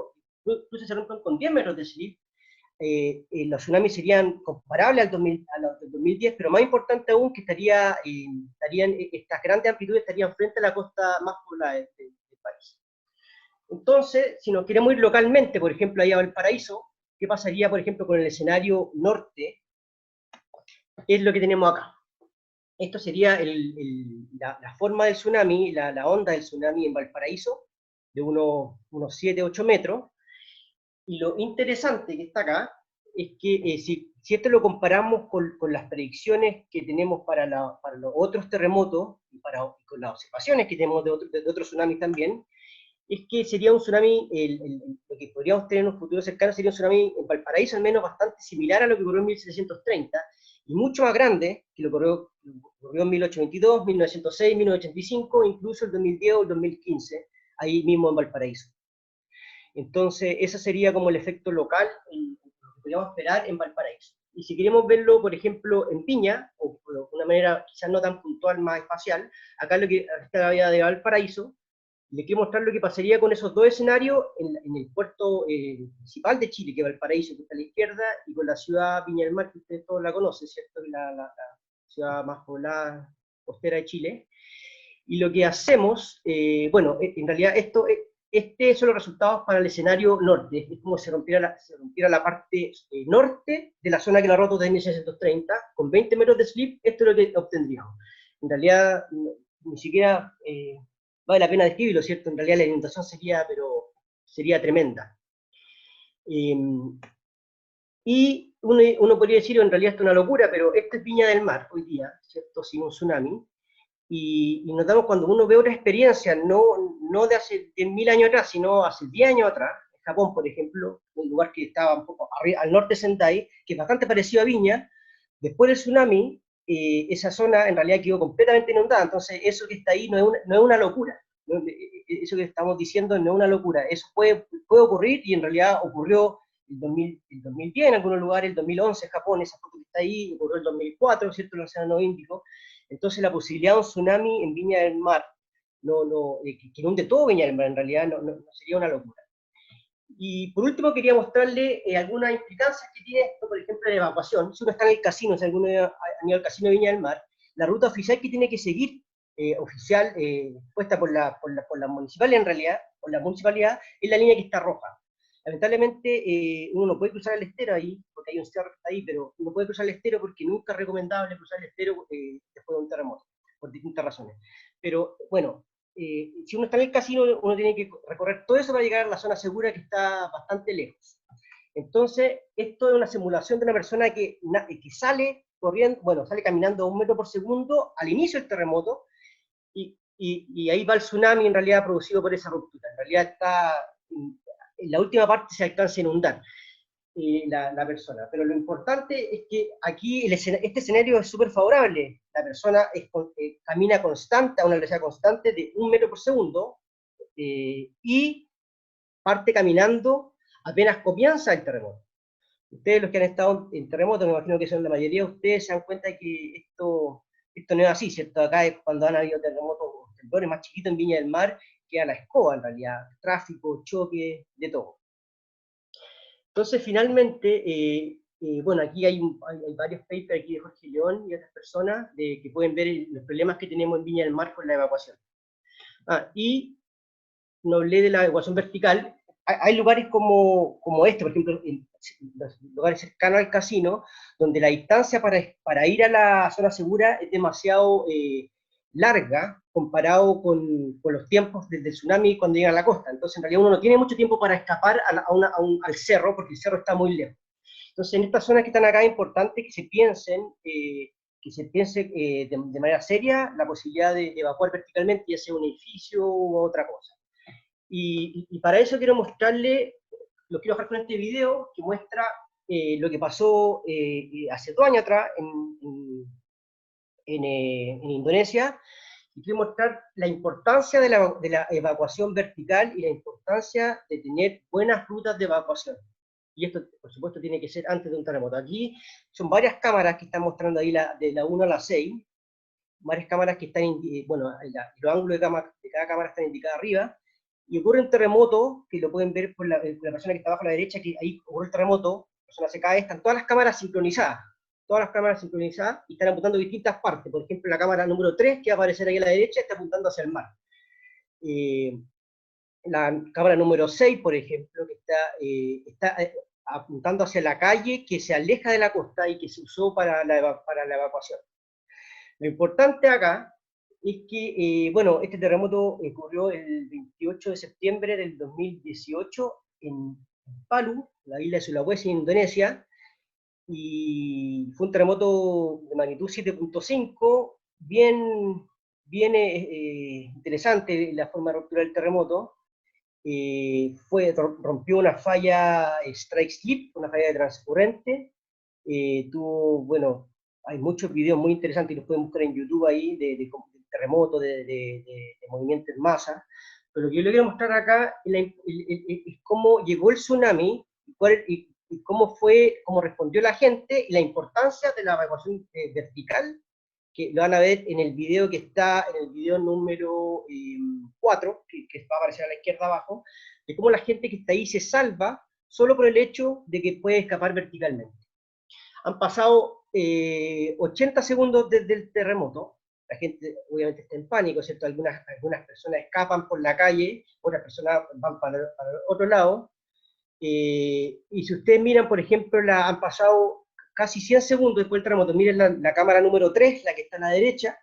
S2: con 10 metros de slip, los tsunamis serían comparables a los del 2010, pero más importante aún que estas grandes amplitudes estarían frente a la costa más poblada del país. Entonces, si nos queremos ir localmente, por ejemplo, ahí a Valparaíso, ¿qué pasaría, por ejemplo, con el escenario norte? Es lo que tenemos acá. Esto sería la forma del tsunami, la onda del tsunami en Valparaíso, de unos 7-8 metros. Y lo interesante que está acá es que si esto lo comparamos con las predicciones que tenemos para los otros terremotos y con las observaciones que tenemos de otros tsunamis también, es que sería un tsunami, lo que podríamos tener en un futuro cercano sería un tsunami en Valparaíso al menos bastante similar a lo que ocurrió en 1730, y mucho más grande que lo que ocurrió en 1822, 1906, 1985, incluso el 2010 o el 2015, ahí mismo en Valparaíso. Entonces, ese sería como el efecto local, lo que podríamos esperar en Valparaíso. Y si queremos verlo, por ejemplo, en Viña, o de una manera quizás no tan puntual, más espacial, acá está la vía de Valparaíso, les quiero mostrar lo que pasaría con esos dos escenarios en el puerto principal de Chile, que es Valparaíso, que está a la izquierda, y con la ciudad Viña del Mar, que ustedes todos la conocen, ¿cierto? La ciudad más poblada costera de Chile. Y lo que hacemos, bueno, en realidad son los resultados para el escenario norte. Es como si se rompiera la parte norte de la zona que la roto desde 1630, con 20 metros de slip, esto es lo que obtendríamos. En realidad, ni siquiera vale la pena describirlo, ¿cierto? En realidad la inundación sería tremenda. Y uno podría decir, en realidad esto es una locura, pero esto es Viña del Mar hoy día, ¿cierto? Sin un tsunami. Y nos damos cuando uno ve otra experiencia, no de hace 10.000 años atrás, sino hace 10 años atrás, en Japón, por ejemplo, un lugar que estaba un poco arriba, al norte de Sendai, que es bastante parecido a Viña, después del tsunami, esa zona en realidad quedó completamente inundada, entonces eso que está ahí no es una locura, eso que estamos diciendo no es una locura, eso puede ocurrir y en realidad ocurrió el 2010 en algunos lugares, el 2011 en Japón, esa foto que está ahí, ocurrió el 2004, ¿cierto?, en el Océano Índico. Entonces la posibilidad de un tsunami en Viña del Mar, que inunde todo Viña del Mar, en realidad no sería una locura. Y por último quería mostrarle algunas implicancias que tiene esto, por ejemplo, en la evacuación. Si uno está en el casino, si alguno ha ido al casino de Viña del Mar, la ruta oficial que tiene que seguir, puesta por la municipalidad en realidad, por la municipalidad, es la línea que está roja. Lamentablemente uno no puede cruzar el estero ahí, porque hay un cerro que está ahí, pero uno puede cruzar el estero porque nunca es recomendable cruzar el estero después de un terremoto, por distintas razones. Pero bueno, si uno está en el casino, uno tiene que recorrer todo eso para llegar a la zona segura que está bastante lejos. Entonces, esto es una simulación de una persona que sale corriendo, bueno, sale caminando a 1 metro por segundo al inicio del terremoto, y ahí va el tsunami en realidad producido por esa ruptura. En realidad en la última parte se alcanza a inundar la persona. Pero lo importante es que aquí este escenario es súper favorable. La persona camina constante, a una velocidad constante de 1 metro por segundo, y parte caminando apenas comienza el terremoto. Ustedes, los que han estado en terremotos, me imagino que son la mayoría de ustedes, se dan cuenta de que esto no es así, ¿cierto? Acá es cuando han habido terremotos, temblores más chiquitos en Viña del Mar, que a la escoba en realidad, tráfico, choque, de todo. Entonces, finalmente, bueno, aquí hay varios papers aquí de Jorge León y otras personas que pueden ver los problemas que tenemos en Viña del Mar con la evacuación. Y no hablé de la evacuación vertical. Hay lugares como este, por ejemplo, en los lugares cercanos al casino, donde la distancia para ir a la zona segura es demasiado larga comparado con los tiempos desde el tsunami cuando llega a la costa. Entonces, en realidad, uno no tiene mucho tiempo para escapar al cerro, porque el cerro está muy lejos. Entonces, en estas zonas que están acá es importante que se piense de manera seria la posibilidad de evacuar verticalmente, ya sea un edificio u otra cosa. Y para eso quiero mostrarle, lo quiero dejar con este video que muestra lo que pasó hace 2 años atrás en Indonesia, y quiero mostrar la importancia de la evacuación vertical y la importancia de tener buenas rutas de evacuación. Y esto, por supuesto, tiene que ser antes de un terremoto. Aquí son varias cámaras que están mostrando ahí de la 1 a la 6, varias cámaras que están, bueno, los ángulos de cada cámara están indicados arriba, y ocurre un terremoto, que lo pueden ver por la persona que está abajo a la derecha, que ahí ocurre el terremoto, la persona se cae, están todas las cámaras sincronizadas, y están apuntando a distintas partes. Por ejemplo, la cámara número 3, que va a aparecer ahí a la derecha, está apuntando hacia el mar. La cámara número 6, por ejemplo, que está apuntando hacia la calle que se aleja de la costa y que se usó para la evacuación. Lo importante acá es que, bueno, este terremoto ocurrió el 28 de septiembre del 2018 en Palu, la isla de Sulawesi, en Indonesia, y fue un terremoto de magnitud 7.5, bien interesante la forma de ruptura del terremoto. Rompió una falla strike slip, una falla de transcurrente, bueno, hay muchos videos muy interesantes y los pueden buscar en YouTube ahí, de terremotos, de movimientos en masa. Pero lo que yo le quiero mostrar acá es cómo llegó el tsunami y cómo respondió la gente, y la importancia de la evacuación vertical, que lo van a ver en el video que está en el video número 4, que va a aparecer a la izquierda abajo, de cómo la gente que está ahí se salva solo por el hecho de que puede escapar verticalmente. Han pasado 80 segundos desde el terremoto, la gente obviamente está en pánico, ¿cierto? Algunas personas escapan por la calle, otras personas van para otro lado, y si ustedes miran, por ejemplo, han pasado casi 100 segundos después del terremoto, miren la cámara número 3, la que está a la derecha,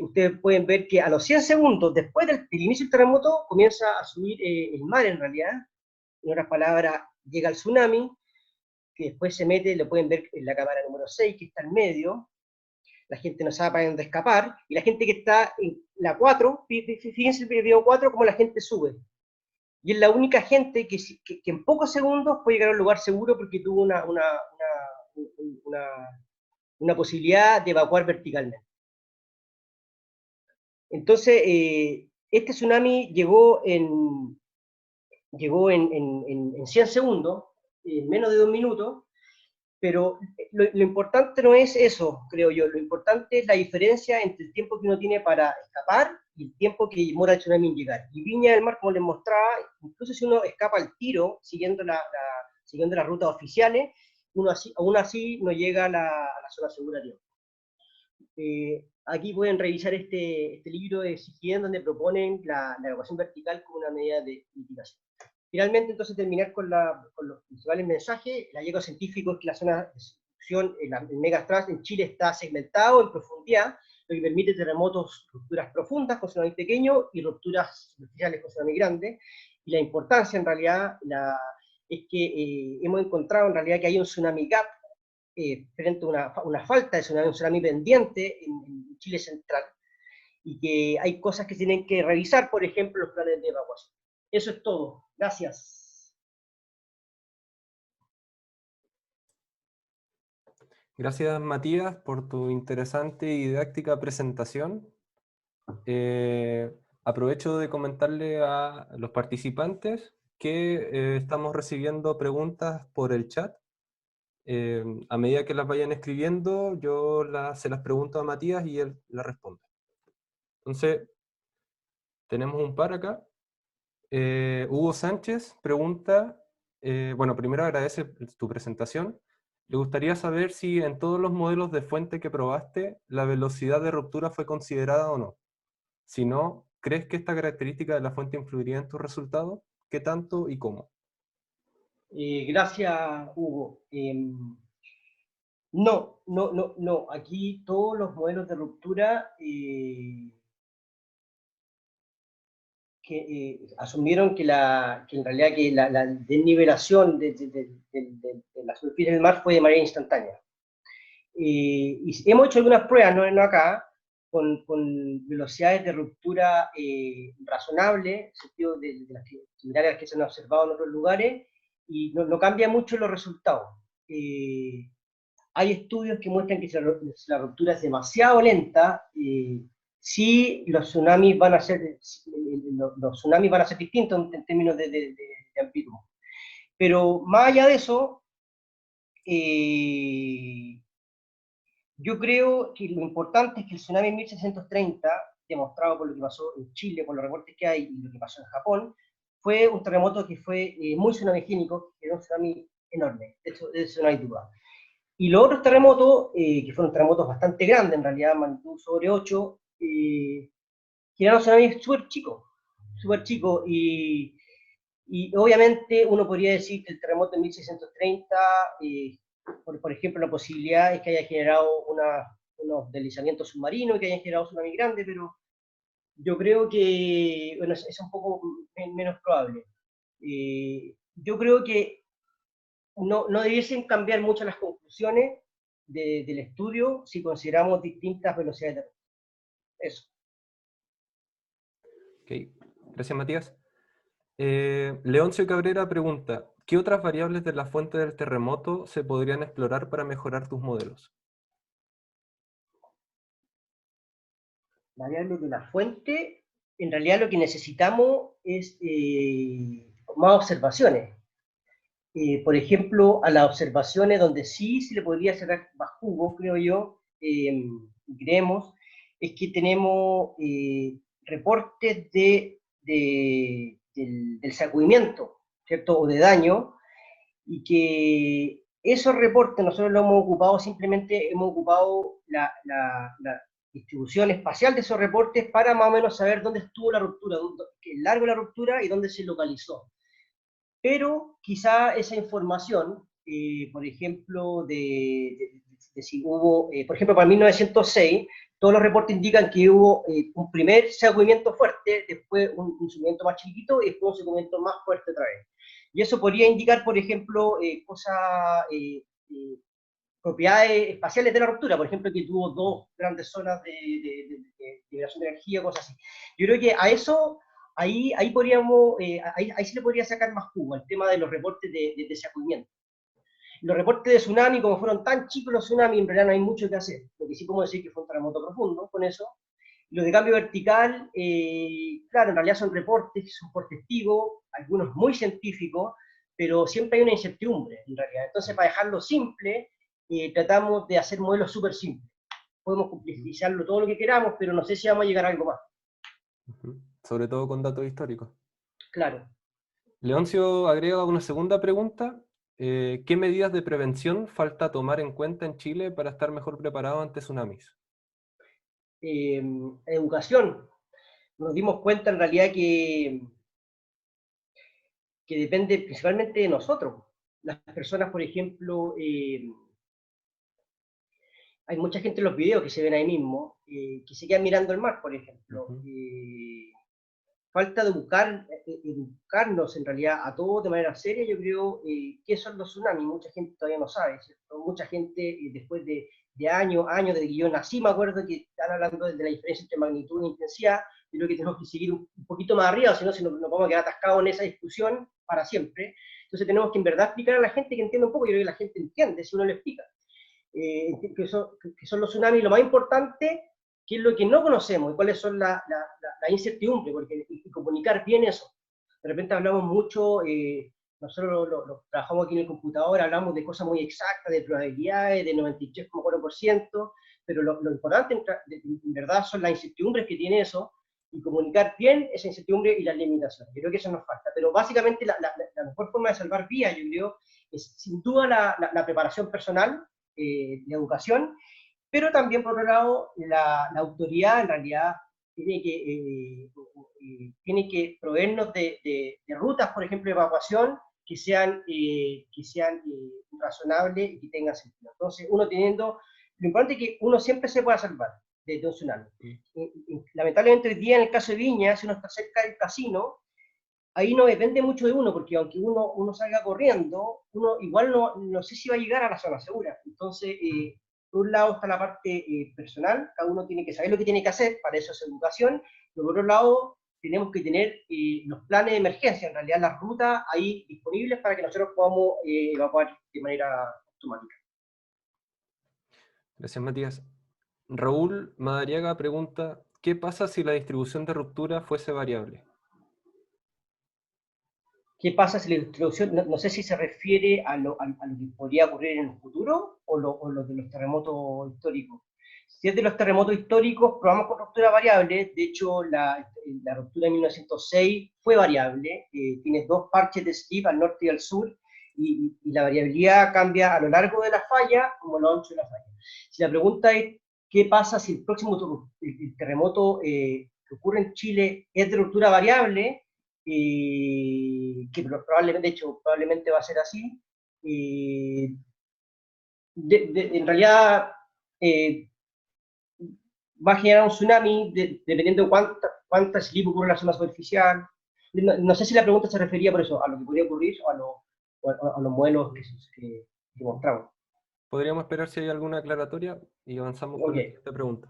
S2: ustedes pueden ver que a los 100 segundos después del inicio del terremoto comienza a subir el mar en realidad, En otras palabras, llega el tsunami, que después se mete, lo pueden ver en la cámara número 6, que está en medio, la gente no sabe para dónde escapar, y la gente que está en la 4, fíjense el video 4, cómo la gente sube. Y es la única gente que en pocos segundos puede llegar a un lugar seguro porque tuvo una, una posibilidad de evacuar verticalmente. Entonces, este tsunami llegó en 100 segundos, en menos de 2 minutos, pero lo importante no es eso, creo yo, lo importante es la diferencia entre el tiempo que uno tiene para escapar y el tiempo que demora el tsunami en llegar. Y Viña del Mar, como les mostraba, incluso si uno escapa al tiro, siguiendo las rutas oficiales, uno aún así no llega a la zona segura de aquí pueden revisar este libro de Sigien, donde proponen la evacuación vertical como una medida de mitigación. Finalmente, entonces, terminar con los principales mensajes. El hallazgo científico es que la zona de subducción, el megastrata en Chile está segmentado en profundidad, lo que permite terremotos, rupturas profundas con tsunami pequeño y rupturas superficiales con tsunami grande. Y la importancia, en realidad, es que hemos encontrado, en realidad, que hay un tsunami gap frente a una falta de tsunami, un tsunami pendiente en Chile central, y que hay cosas que tienen que revisar, por ejemplo, los planes de evacuación. Eso es todo. Gracias.
S1: Gracias, Matías, por tu interesante y didáctica presentación. Aprovecho de comentarle a los participantes que estamos recibiendo preguntas por el chat. A medida que las vayan escribiendo, yo se las pregunto a Matías y él las responde. Entonces, tenemos un par acá. Hugo Sánchez pregunta, bueno, primero agradece tu presentación. Le gustaría saber si en todos los modelos de fuente que probaste, la velocidad de ruptura fue considerada o no. Si no, ¿crees que esta característica de la fuente influiría en tus resultados? ¿Qué tanto y cómo?
S2: Gracias, Hugo. No. Aquí todos los modelos de ruptura asumieron que en realidad que la desnivelación de la superficie del mar fue de manera instantánea. Y hemos hecho algunas pruebas, no acá, con velocidades de ruptura razonables, en el sentido de las similares a las que se han observado en otros lugares, y no cambia mucho los resultados. Hay estudios que muestran que si la ruptura es demasiado lenta, sí los tsunamis van a ser distintos en términos de amplitud. Pero más allá de eso, yo creo que lo importante es que el tsunami en 1630, demostrado por lo que pasó en Chile, por los reportes que hay, y lo que pasó en Japón, fue un terremoto que fue muy tsunamigénico, que era un tsunami enorme, de eso no hay duda. Y los otros terremotos, que fueron terremotos bastante grandes, en realidad, magnitud sobre 8, que eran tsunamis súper chicos, y obviamente uno podría decir que el terremoto de 1630, por ejemplo, la posibilidad es que haya generado unos deslizamientos submarinos y que haya generado tsunami grande, pero yo creo que bueno, es un poco menos probable. Yo creo que no debiesen cambiar mucho las conclusiones del estudio si consideramos distintas velocidades de ruptura. Eso.
S1: Ok, gracias, Matías. Leoncio Cabrera pregunta, ¿qué otras variables de la fuente del terremoto se podrían explorar para mejorar tus modelos?
S2: Variables de la fuente, en realidad lo que necesitamos es más observaciones. Por ejemplo, a las observaciones donde sí se le podría sacar más jugo, creo yo, creemos, es que tenemos reportes del sacudimiento, ¿cierto? O de daño, y que esos reportes nosotros lo hemos ocupado, simplemente hemos ocupado la distribución espacial de esos reportes para más o menos saber dónde estuvo la ruptura, qué largo la ruptura y dónde se localizó. Pero quizá esa información, por ejemplo, de si hubo, por ejemplo, para 1906, todos los reportes indican que hubo un primer sacudimiento fuerte, después un sacudimiento más chiquito y después un sacudimiento más fuerte otra vez. Y eso podría indicar, por ejemplo, propiedades espaciales de la ruptura, por ejemplo, que tuvo dos grandes zonas de liberación de energía, cosas así. Yo creo que a eso, ahí podríamos, ahí sí le podría sacar más jugo al tema de los reportes de sacudimiento. Los reportes de tsunami, como fueron tan chicos los tsunamis, en realidad no hay mucho que hacer. Lo que sí podemos decir que fue un terremoto profundo con eso. Los de cambio vertical, claro, en realidad son reportes, son por testigos, algunos muy científicos, pero siempre hay una incertidumbre, en realidad. Entonces, para dejarlo simple, tratamos de hacer modelos súper simples. Podemos complejizarlo todo lo que queramos, pero no sé si vamos a llegar a algo más.
S1: Sobre todo con datos históricos.
S2: Claro.
S1: Leoncio agrega una segunda pregunta. ¿Qué medidas de prevención falta tomar en cuenta en Chile para estar mejor preparado ante tsunamis?
S2: Educación. Nos dimos cuenta en realidad que depende principalmente de nosotros. Las personas, por ejemplo, hay mucha gente en los videos que se ven ahí mismo, que se quedan mirando el mar, por ejemplo. Falta de educarnos en realidad a todos de manera seria, yo creo, qué son los tsunamis. Mucha gente todavía no sabe, ¿cierto? Mucha gente, después de años de que yo nací, me acuerdo que están hablando de la diferencia entre magnitud e intensidad. Yo creo que tenemos que seguir un poquito más arriba, si no nos vamos a quedar atascados en esa discusión para siempre. Entonces tenemos que en verdad explicar a la gente que entienda un poco. Yo creo que la gente entiende si uno le explica. Que son los tsunamis lo más importante, qué es lo que no conocemos y cuáles son la incertidumbre, porque y comunicar bien eso. De repente hablamos mucho, nosotros lo trabajamos aquí en el computador, hablamos de cosas muy exactas, de probabilidades, de 93,4%, pero lo importante en verdad son las incertidumbres que tiene eso, y comunicar bien esa incertidumbre y las limitaciones. Yo creo que eso nos falta, pero básicamente la mejor forma de salvar vidas, yo creo, es sin duda la preparación personal, de educación, pero también, por otro lado, la autoridad en realidad tiene que proveernos de rutas, por ejemplo, de evacuación que sean razonables y que tengan sentido. Entonces, lo importante es que uno siempre se pueda salvar de un tsunami. Lamentablemente, hoy día, en el caso de Viña, si uno está cerca del casino, ahí no depende mucho de uno, porque aunque uno salga corriendo, uno igual no sé si va a llegar a la zona segura. Entonces, por un lado está la parte personal, cada uno tiene que saber lo que tiene que hacer, para eso es educación, pero por otro lado tenemos que tener los planes de emergencia, en realidad las rutas ahí disponibles para que nosotros podamos evacuar de manera automática.
S1: Gracias, Matías. Raúl Madariaga pregunta, ¿qué pasa si la distribución de ruptura fuese variable?
S2: ¿Qué pasa si la distribución, no sé si se refiere a lo que podría ocurrir en el futuro o lo de los terremotos históricos? Si es de los terremotos históricos, probamos con ruptura variable. De hecho, la ruptura de 1906 fue variable. Tienes dos parches de slip al norte y al sur, y la variabilidad cambia a lo largo de la falla como a lo ancho de la falla. Si la pregunta es, ¿qué pasa si el próximo el terremoto que ocurre en Chile es de ruptura variable? Que probablemente, de hecho, probablemente va a ser así. En realidad, va a generar un tsunami dependiendo de cuánta slip ocurre en la zona superficial. No sé si la pregunta se refería por eso, a lo que podría ocurrir o a los modelos que mostramos.
S1: Podríamos esperar si hay alguna aclaratoria y avanzamos con la
S2: Okay.
S1: siguiente pregunta.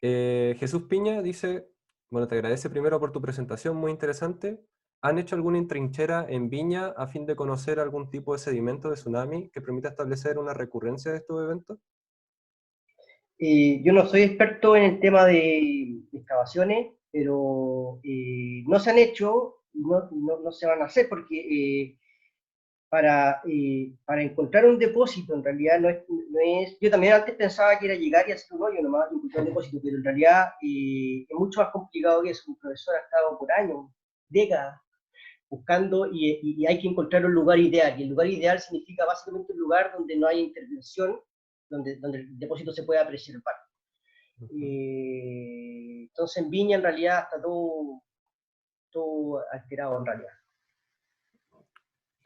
S1: Jesús Piña dice, bueno, te agradece primero por tu presentación, muy interesante. ¿Han hecho alguna trinchera en Viña a fin de conocer algún tipo de sedimento de tsunami que permita establecer una recurrencia de estos eventos?
S2: Yo no soy experto en el tema de excavaciones, pero no se han hecho y no se van a hacer porque para encontrar un depósito, en realidad no es, yo también antes pensaba que era llegar y hacer un hoyo nomás, y encontrar un depósito, pero en realidad es mucho más complicado que eso. Un profesor ha estado por años, décadas, buscando y hay que encontrar un lugar ideal, y el lugar ideal significa básicamente un lugar donde no haya intervención, donde el depósito se pueda preservar. Entonces en Viña en realidad está todo alterado en realidad.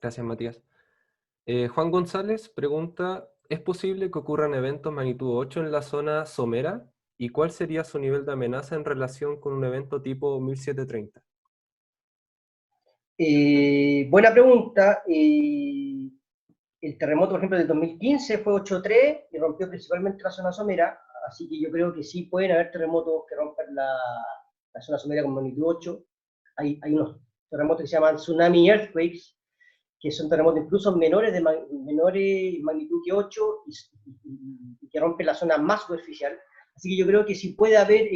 S1: Gracias, Matías. Juan González pregunta, ¿es posible que ocurran eventos magnitud 8 en la zona somera? ¿Y cuál sería su nivel de amenaza en relación con un evento tipo 1730?
S2: Buena pregunta. El terremoto, por ejemplo, del 2015 fue 8,3 y rompió principalmente la zona somera, así que yo creo que sí pueden haber terremotos que rompan la zona somera con magnitud 8. Hay unos terremotos que se llaman tsunami earthquakes, que son terremotos incluso menores de menores magnitud que 8 y que rompen la zona más superficial. Así que yo creo que sí puede haber,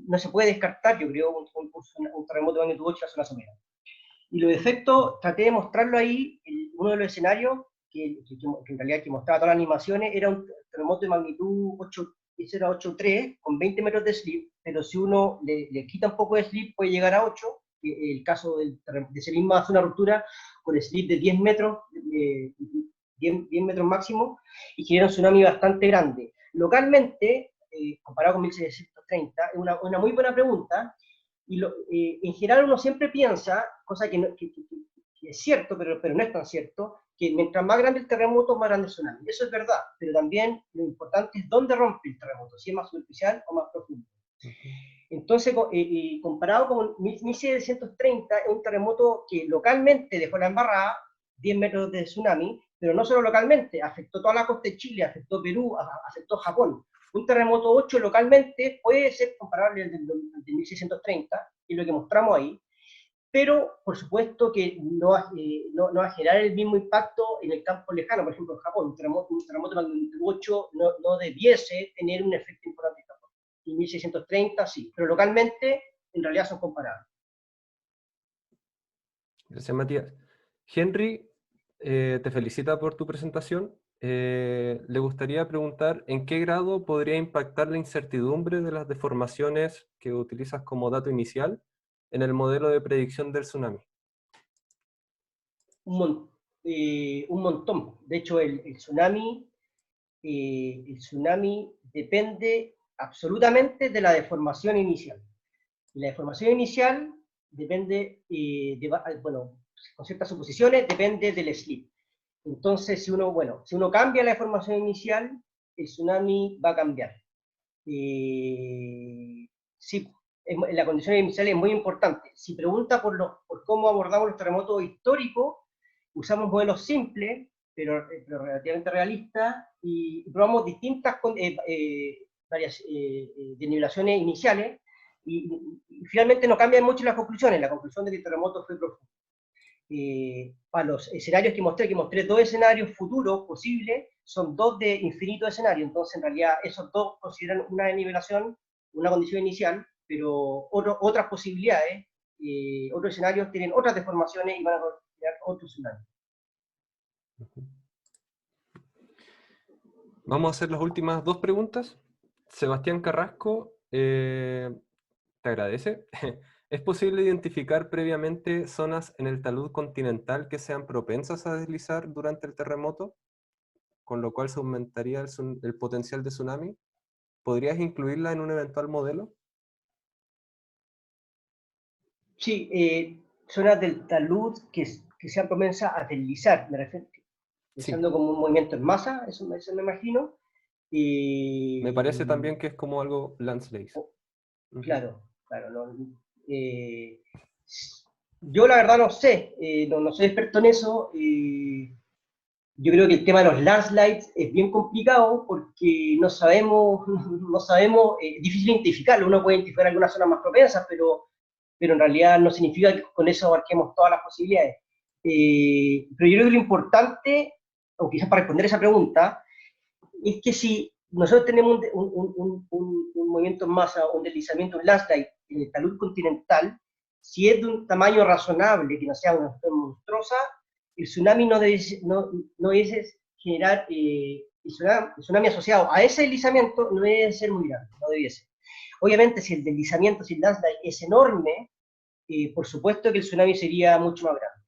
S2: no se puede descartar, yo creo, un terremoto de magnitud 8 en la zona somera. Y los efectos, traté de mostrarlo ahí, uno de los escenarios, que en realidad que mostraba todas las animaciones, era un terremoto de magnitud 8, 8,3 con 20 metros de slip, pero si uno le quita un poco de slip puede llegar a 8, el caso de ese mismo hace una ruptura con slip de 10 metros, 10 metros máximo, y genera un tsunami bastante grande. Localmente, comparado con 1630, es una muy buena pregunta, y en general uno siempre piensa, cosa que es cierto, pero no es tan cierto, que mientras más grande el terremoto, más grande el tsunami. Eso es verdad, pero también lo importante es dónde rompe el terremoto, si es más superficial o más profundo. Entonces, comparado con 1730, es un terremoto que localmente dejó la embarrada, 10 metros de tsunami, pero no solo localmente, afectó toda la costa de Chile, afectó Perú, afectó Japón. Un terremoto 8 localmente puede ser comparable al de 1630, y lo que mostramos ahí, pero por supuesto que no va a generar el mismo impacto en el campo lejano, por ejemplo en Japón, un terremoto de magnitud 8 no debiese tener un efecto importante en Japón. Y 1630 sí, pero localmente en realidad son comparables.
S1: Gracias, Matías. Henry, te felicita por tu presentación. Le gustaría preguntar en qué grado podría impactar la incertidumbre de las deformaciones que utilizas como dato inicial en el modelo de predicción del tsunami.
S2: Un montón. De hecho, el tsunami depende absolutamente de la deformación inicial. Y la deformación inicial depende, bueno, con ciertas suposiciones, depende del slip. Entonces, si uno cambia la deformación inicial, el tsunami va a cambiar. Sí, la condición inicial es muy importante. Si pregunta por cómo abordamos los terremotos históricos, usamos modelos simples, pero relativamente realistas, y probamos distintas denivelaciones iniciales, y finalmente no cambian mucho las conclusiones. La conclusión de que el terremoto fue profundo. Para los escenarios que mostré 2 escenarios futuros posibles, son 2 de infinito escenario, entonces en realidad esos 2 consideran una denivelación, una condición inicial, pero otras posibilidades, otros escenarios tienen otras deformaciones y van a considerar otros escenarios.
S1: Vamos a hacer las últimas 2 preguntas. Sebastián Carrasco te agradece. ¿Es posible identificar previamente zonas en el talud continental que sean propensas a deslizar durante el terremoto, con lo cual se aumentaría el potencial de tsunami? ¿Podrías incluirla en un eventual modelo?
S2: Sí, zonas del talud que sean propensas a deslizar, me refiero, pensando
S1: Sí.
S2: como un movimiento en masa, eso me imagino.
S1: Me parece también que es como algo landslides.
S2: Claro, claro. Yo la verdad no sé, no soy experto en eso. Yo creo que el tema de los landslides es bien complicado porque no sabemos, es difícil identificarlo. Uno puede identificar algunas zonas más propensas, pero en realidad no significa que con eso abarquemos todas las posibilidades. Pero yo creo que lo importante, o quizás para responder esa pregunta, es que si nosotros tenemos un movimiento en masa, un deslizamiento, un landslide en el talud continental, si es de un tamaño razonable, que no sea una cuestión monstruosa, el tsunami no debe generar, el tsunami asociado a ese deslizamiento no debe ser muy grande, no debiese. Obviamente, si el deslizamiento, si el landslide es enorme, por supuesto que el tsunami sería mucho más grande.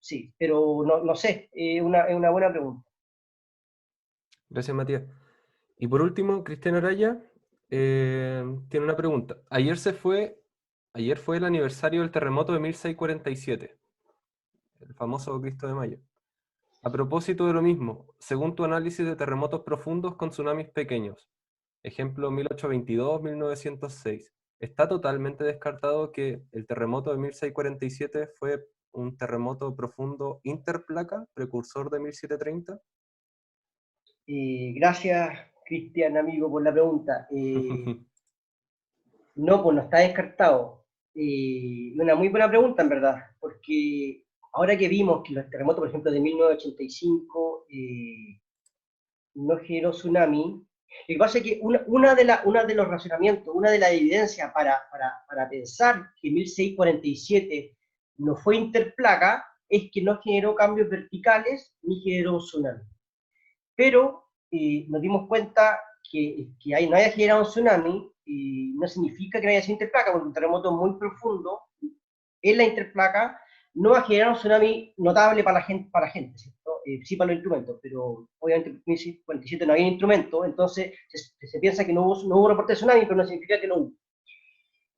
S2: Sí, pero no sé, es una buena pregunta.
S1: Gracias, Matías. Y por último, Cristian Araya tiene una pregunta. Ayer fue el aniversario del terremoto de 1647, el famoso Cristo de Mayo. A propósito de lo mismo, según tu análisis de terremotos profundos con tsunamis pequeños, ejemplo 1822-1906, Está totalmente descartado que el terremoto de 1647 fue un terremoto profundo interplaca, precursor de 1730.
S2: Gracias, Cristian, amigo, por la pregunta. No, pues no está descartado. Una muy buena pregunta, en verdad, porque ahora que vimos que los terremotos, por ejemplo, de 1985 no generó tsunami, lo que pasa es que una de los razonamientos, una de las evidencias para pensar que 1647 no fue interplaca es que no generó cambios verticales ni generó un tsunami. Pero nos dimos cuenta que no haya generado un tsunami no significa que no haya sido interplaca, porque un terremoto muy profundo en la interplaca no va a generar un tsunami notable para la gente, ¿cierto? Sí para los instrumentos, pero obviamente en 1947 no había instrumentos, entonces se piensa que no hubo reporte de tsunami, pero no significa que no hubo.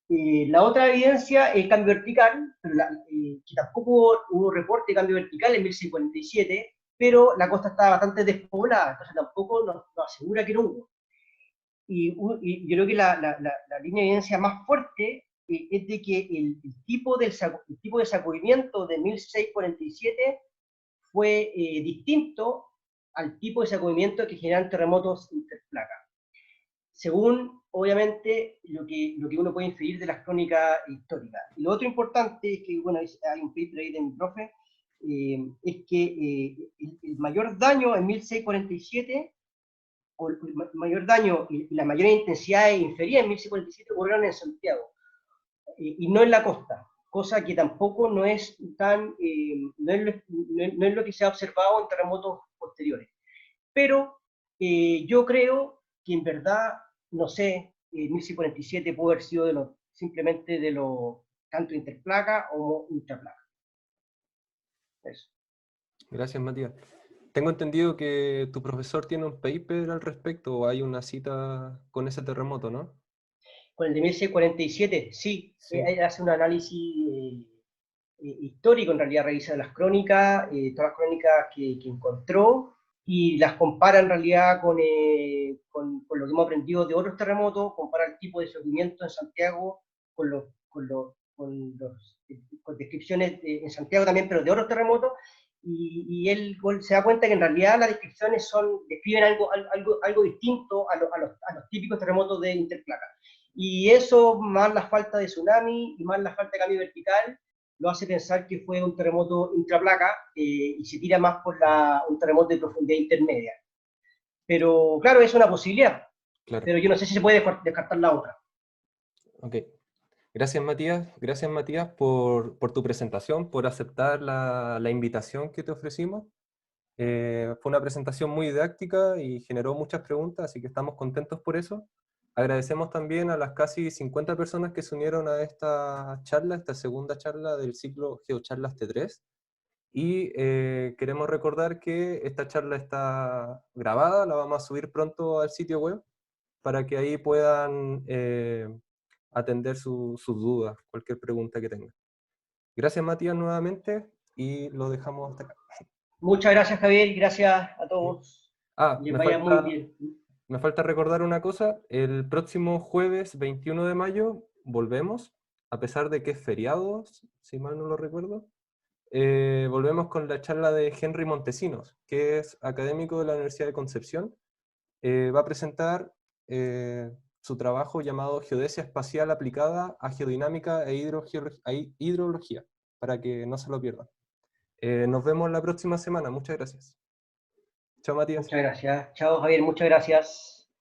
S2: La otra evidencia es el cambio vertical, que tampoco hubo reporte de cambio vertical en 1647, pero la costa estaba bastante despoblada, entonces tampoco nos asegura que no hubo. Y yo creo que la línea de evidencia más fuerte es de que el tipo de sacudimiento de 1647 fue distinto al tipo de sacudimiento que generan terremotos interplacas, según obviamente lo que uno puede inferir de las crónicas históricas. Y lo otro importante es que, bueno, hay un paper ahí de mi profe, es que el mayor daño en 1647 o el mayor daño y la mayor intensidad inferida en 1647 ocurrieron en Santiago y no en la costa, cosa que tampoco no es no es lo que se ha observado en terremotos posteriores. Pero yo creo que en verdad, no sé, 1647 puede haber sido simplemente de lo tanto interplaca como intraplaca. Eso.
S1: Gracias, Matías. Tengo entendido que tu profesor tiene un paper al respecto o hay una cita con ese terremoto, ¿no?
S2: Con el de 1647, sí,
S1: Sí.
S2: hace un análisis histórico, en realidad revisa las crónicas, todas las crónicas que encontró y las compara en realidad con lo que hemos aprendido de otros terremotos, compara el tipo de sufrimiento en Santiago con descripciones en Santiago también, pero de otros terremotos, y él se da cuenta que en realidad las descripciones describen algo distinto a los típicos terremotos de interplaca. Y eso, más la falta de tsunami y más la falta de cambio vertical, lo hace pensar que fue un terremoto intraplaca y se tira más por un terremoto de profundidad intermedia. Pero claro, es una posibilidad,
S1: Claro.
S2: pero yo no sé si se puede descartar la otra.
S1: Ok. Gracias, Matías. Gracias, Matías, por tu presentación, por aceptar la invitación que te ofrecimos. Fue una presentación muy didáctica y generó muchas preguntas, así que estamos contentos por eso. Agradecemos también a las casi 50 personas que se unieron a esta charla, esta segunda charla del ciclo GeoCharlas T3. Y queremos recordar que esta charla está grabada, la vamos a subir pronto al sitio web para que ahí puedan atender sus dudas, cualquier pregunta que tengan. Gracias, Matías, nuevamente, y lo dejamos hasta acá.
S2: Muchas gracias, Javier, gracias a
S1: ¿Sí?
S2: todos.
S1: Ah,
S2: Les vaya muy bien.
S1: me falta recordar una cosa, el próximo jueves 21 de mayo volvemos, a pesar de que es feriado, si mal no lo recuerdo, volvemos con la charla de Henry Montesinos, que es académico de la Universidad de Concepción. Va a presentar su trabajo llamado Geodesia Espacial aplicada a Geodinámica e Hidrología, para que no se lo pierdan. Nos vemos la próxima semana, muchas gracias. Chao, Matías.
S2: Muchas gracias. Chao, Javier, muchas gracias.